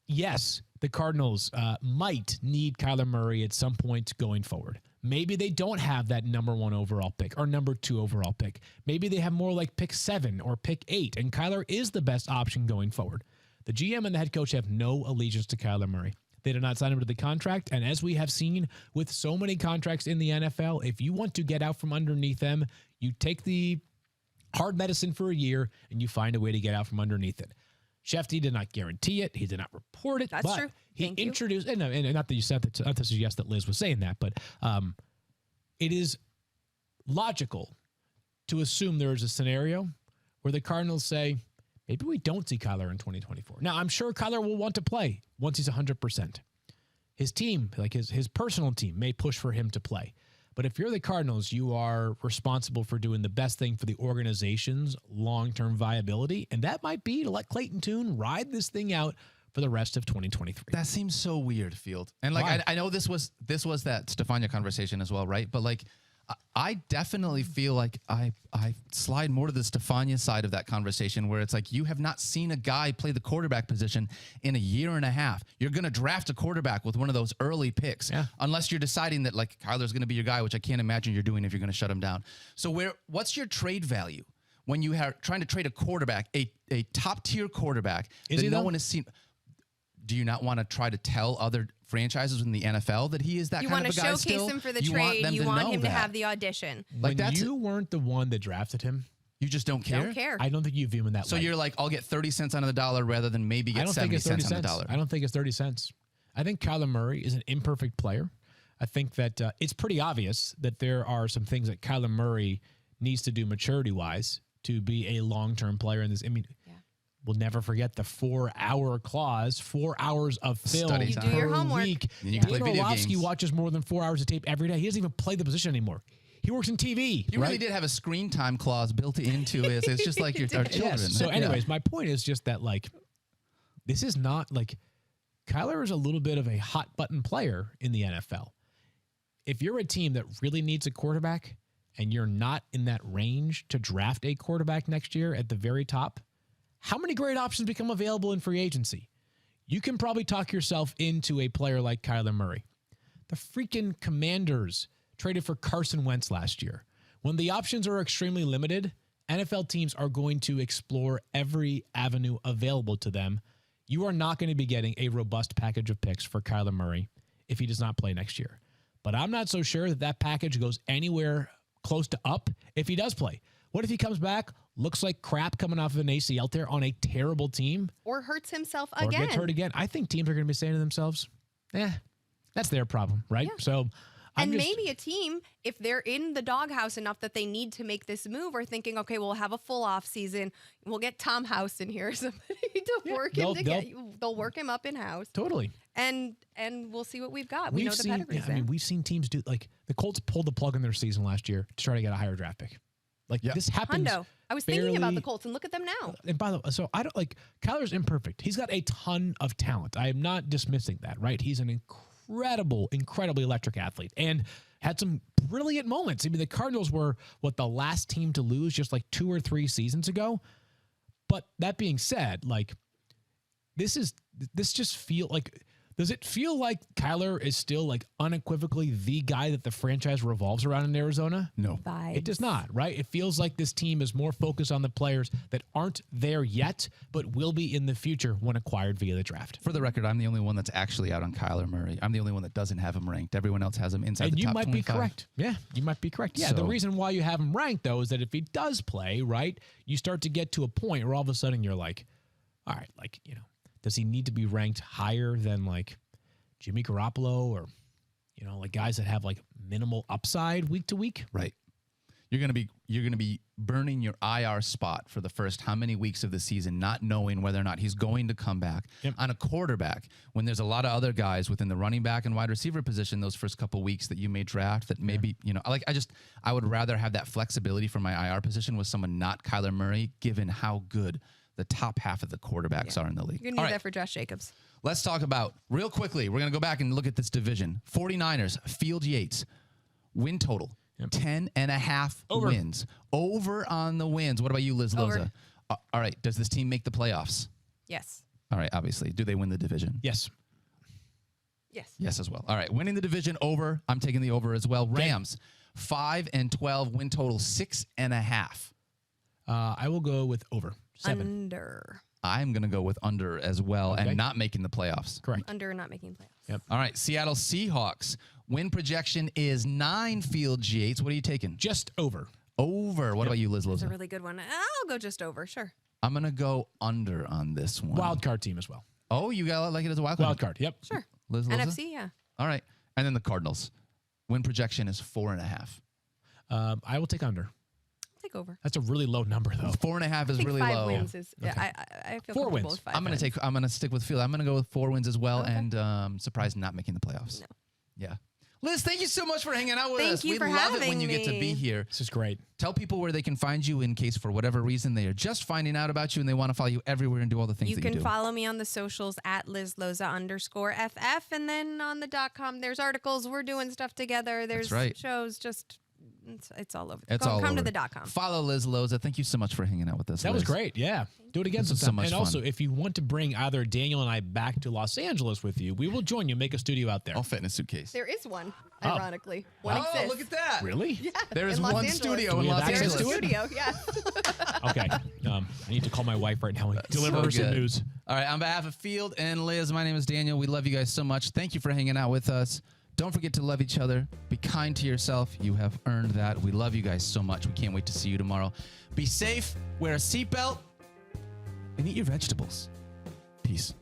Yes, the Cardinals might need Kyler Murray at some point going forward. Maybe they don't have that number 1 overall pick or number 2 overall pick. Maybe they have more like pick 7 or pick 8, and Kyler is the best option going forward. The GM and the head coach have no allegiance to Kyler Murray. They did not sign him to the contract, and as we have seen with so many contracts in the NFL, if you want to get out from underneath them, you take the hard medicine for a year, and you find a way to get out from underneath it. Shefty did not guarantee it. He did not report it. That's true. He Thank you. introduced, and not that you said that, not to suggest that Liz was saying that, but it is logical to assume there is a scenario where the Cardinals say, maybe we don't see Kyler in 2024. Now, I'm sure Kyler will want to play once he's 100%. His team, like his personal team, may push for him to play. But if you're the Cardinals, you are responsible for doing the best thing for the organization's long-term viability, and that might be to let Clayton Tune ride this thing out for the rest of 2023. That seems so weird, Field. And like I know this was that Stefania conversation as well, right? But like I definitely feel like I slide more to the Stefania side of that conversation, where it's like you have not seen a guy play the quarterback position in a year and a half. You're going to draft a quarterback with one of those early picks, unless you're deciding that like Kyler's going to be your guy, which I can't imagine you're doing if you're going to shut him down. So what's your trade value when you are trying to trade a quarterback, a top tier quarterback that no one has seen? Do you not want to try to tell other franchises in the NFL that he is that kind of a guy still? You want to showcase him for the trade. You want him to have the audition. Like you weren't the one that drafted him. You just don't care? Don't care. I don't think you view him in that So light. you're like, I'll get 30 cents on the dollar rather than maybe get 70 cents on the dollar. I don't think it's 30 cents. I think Kyler Murray is an imperfect player. I think that it's pretty obvious that there are some things that Kyler Murray needs to do maturity-wise to be a long-term player in this. I mean, we'll never forget the 4-hour clause, 4 hours of film You do your per homework. week. And you can play video Orlovsky games. watches more than 4 hours of tape every day. He doesn't even play the position anymore. He works in TV. You really did have a screen time clause built into it. It's just like our children. Yes. So anyways, my point is just that, like, this is not like Kyler is a little bit of a hot button player in the NFL. If you're a team that really needs a quarterback and you're not in that range to draft a quarterback next year at the very top, how many great options become available in free agency? You can probably talk yourself into a player like Kyler Murray. The freaking Commanders traded for Carson Wentz last year. When the options are extremely limited, NFL teams are going to explore every avenue available to them. You are not going to be getting a robust package of picks for Kyler Murray if he does not play next year. But I'm not so sure that that package goes anywhere close to up if he does play. What if he comes back, looks like crap coming off of an ACL tear on a terrible team? Or hurts himself Or again. gets hurt again? I think teams are going to be saying to themselves, that's their problem, right? Yeah. So maybe a team, if they're in the doghouse enough that they need to make this move, are thinking, okay, we'll have a full off season. We'll get Tom House in here, somebody to work him they'll work him up in house. Totally. And we'll see what we've got. We know the pedigree's there. I mean, we've seen teams do, like, the Colts pulled the plug on their season last year to try to get a higher draft pick. Like, this happens. Hundo. I was thinking about the Colts, and look at them now. And by the way, so I don't like Kyler's imperfect. He's got a ton of talent. I am not dismissing that, right? He's an incredibly electric athlete and had some brilliant moments. I mean, the Cardinals were the last team to lose just like 2 or 3 seasons ago. But that being said, like, this just feel like, does it feel like Kyler is still like unequivocally the guy that the franchise revolves around in Arizona? No. Vibes. It does not, right? It feels like this team is more focused on the players that aren't there yet, but will be in the future when acquired via the draft. For the record, I'm the only one that's actually out on Kyler Murray. I'm the only one that doesn't have him ranked. Everyone else has him inside the top 25. And you might be correct. Yeah, you might be correct. Yeah, the reason why you have him ranked, though, is that if he does play, right, you start to get to a point where all of a sudden you're like, all right, like, you know, does he need to be ranked higher than like Jimmy Garoppolo or, you know, like guys that have like minimal upside week to week? Right. You're gonna be burning your IR spot for the first how many weeks of the season, not knowing whether or not he's going to come back. On a quarterback, when there's a lot of other guys within the running back and wide receiver position, those first couple weeks that you may draft, that maybe I would rather have that flexibility for my IR position with someone not Kyler Murray, given how good the top half of the quarterbacks are in the league. You're gonna need that for Josh Jacobs. Let's talk about real quickly. We're gonna go back and look at this division. 49ers, Field Yates, win total. 10.5 wins. Over on the wins. What about you, Liz Loza? All right. Does this team make the playoffs? Yes. All right. Obviously. Do they win the division? Yes. Yes. Yes as well. All right. Winning the division over. I'm taking the over as well. Rams, 5-12, win total 6.5. I will go with over 7. Under. I'm going to go with under as well and not making the playoffs. Correct. Under, not making playoffs. Yep. All right. Seattle Seahawks. Win projection is 9, Field Yates. What are you taking? Just over. Over. What about you, Liz That's a Loza? really good one. I'll go just over. Sure. I'm going to go under on this one. Wild card team as well. Oh, you got to like it as a wild card? Wild card. Yep. Sure. Liz Loza? NFC, yeah. All right. And then the Cardinals. Win projection is 4.5. I will take under. Take over. That's a really low number, though. 4.5 is I think really 5 low. wins is. Okay. I feel 4 comfortable wins. with 5 I'm wins. gonna stick with Field. I'm gonna go with 4 wins as well, Okay. and surprised not making the playoffs. No. Yeah. Liz, thank you so much for hanging out with Thank us. you We for love it when having you get to be me. here. This is great. Tell people where they can find you in case, for whatever reason, they are just finding out about you and they want to follow you everywhere and do all the things You that can you do. follow me on the socials at LizLoza_FF. And then on the .com, there's articles. We're doing stuff together. There's right. shows. Just, it's all over. It's all come over. to the .com. Follow Liz Loza. Thank you so much for hanging out with us. That was Liz. great. Yeah. Do it again This was sometime. so much and also, fun. if you want to bring either Daniel and I back to Los Angeles with you, we will join you, make a studio out there. I'll fit in a suitcase. There is one, ironically. One Oh, exists. look at that. Really? Yeah, There is in Los one Angeles. studio Do in we have Los access Angeles. to it? Studio, yes. Okay. I need to call my wife right now and deliver So her some good. news. All right, on behalf of Field and Liz, my name is Daniel. We love you guys so much. Thank you for hanging out with us. Don't forget to love each other. Be kind to yourself. You have earned that. We love you guys so much. We can't wait to see you tomorrow. Be safe, wear a seatbelt, and eat your vegetables. Peace.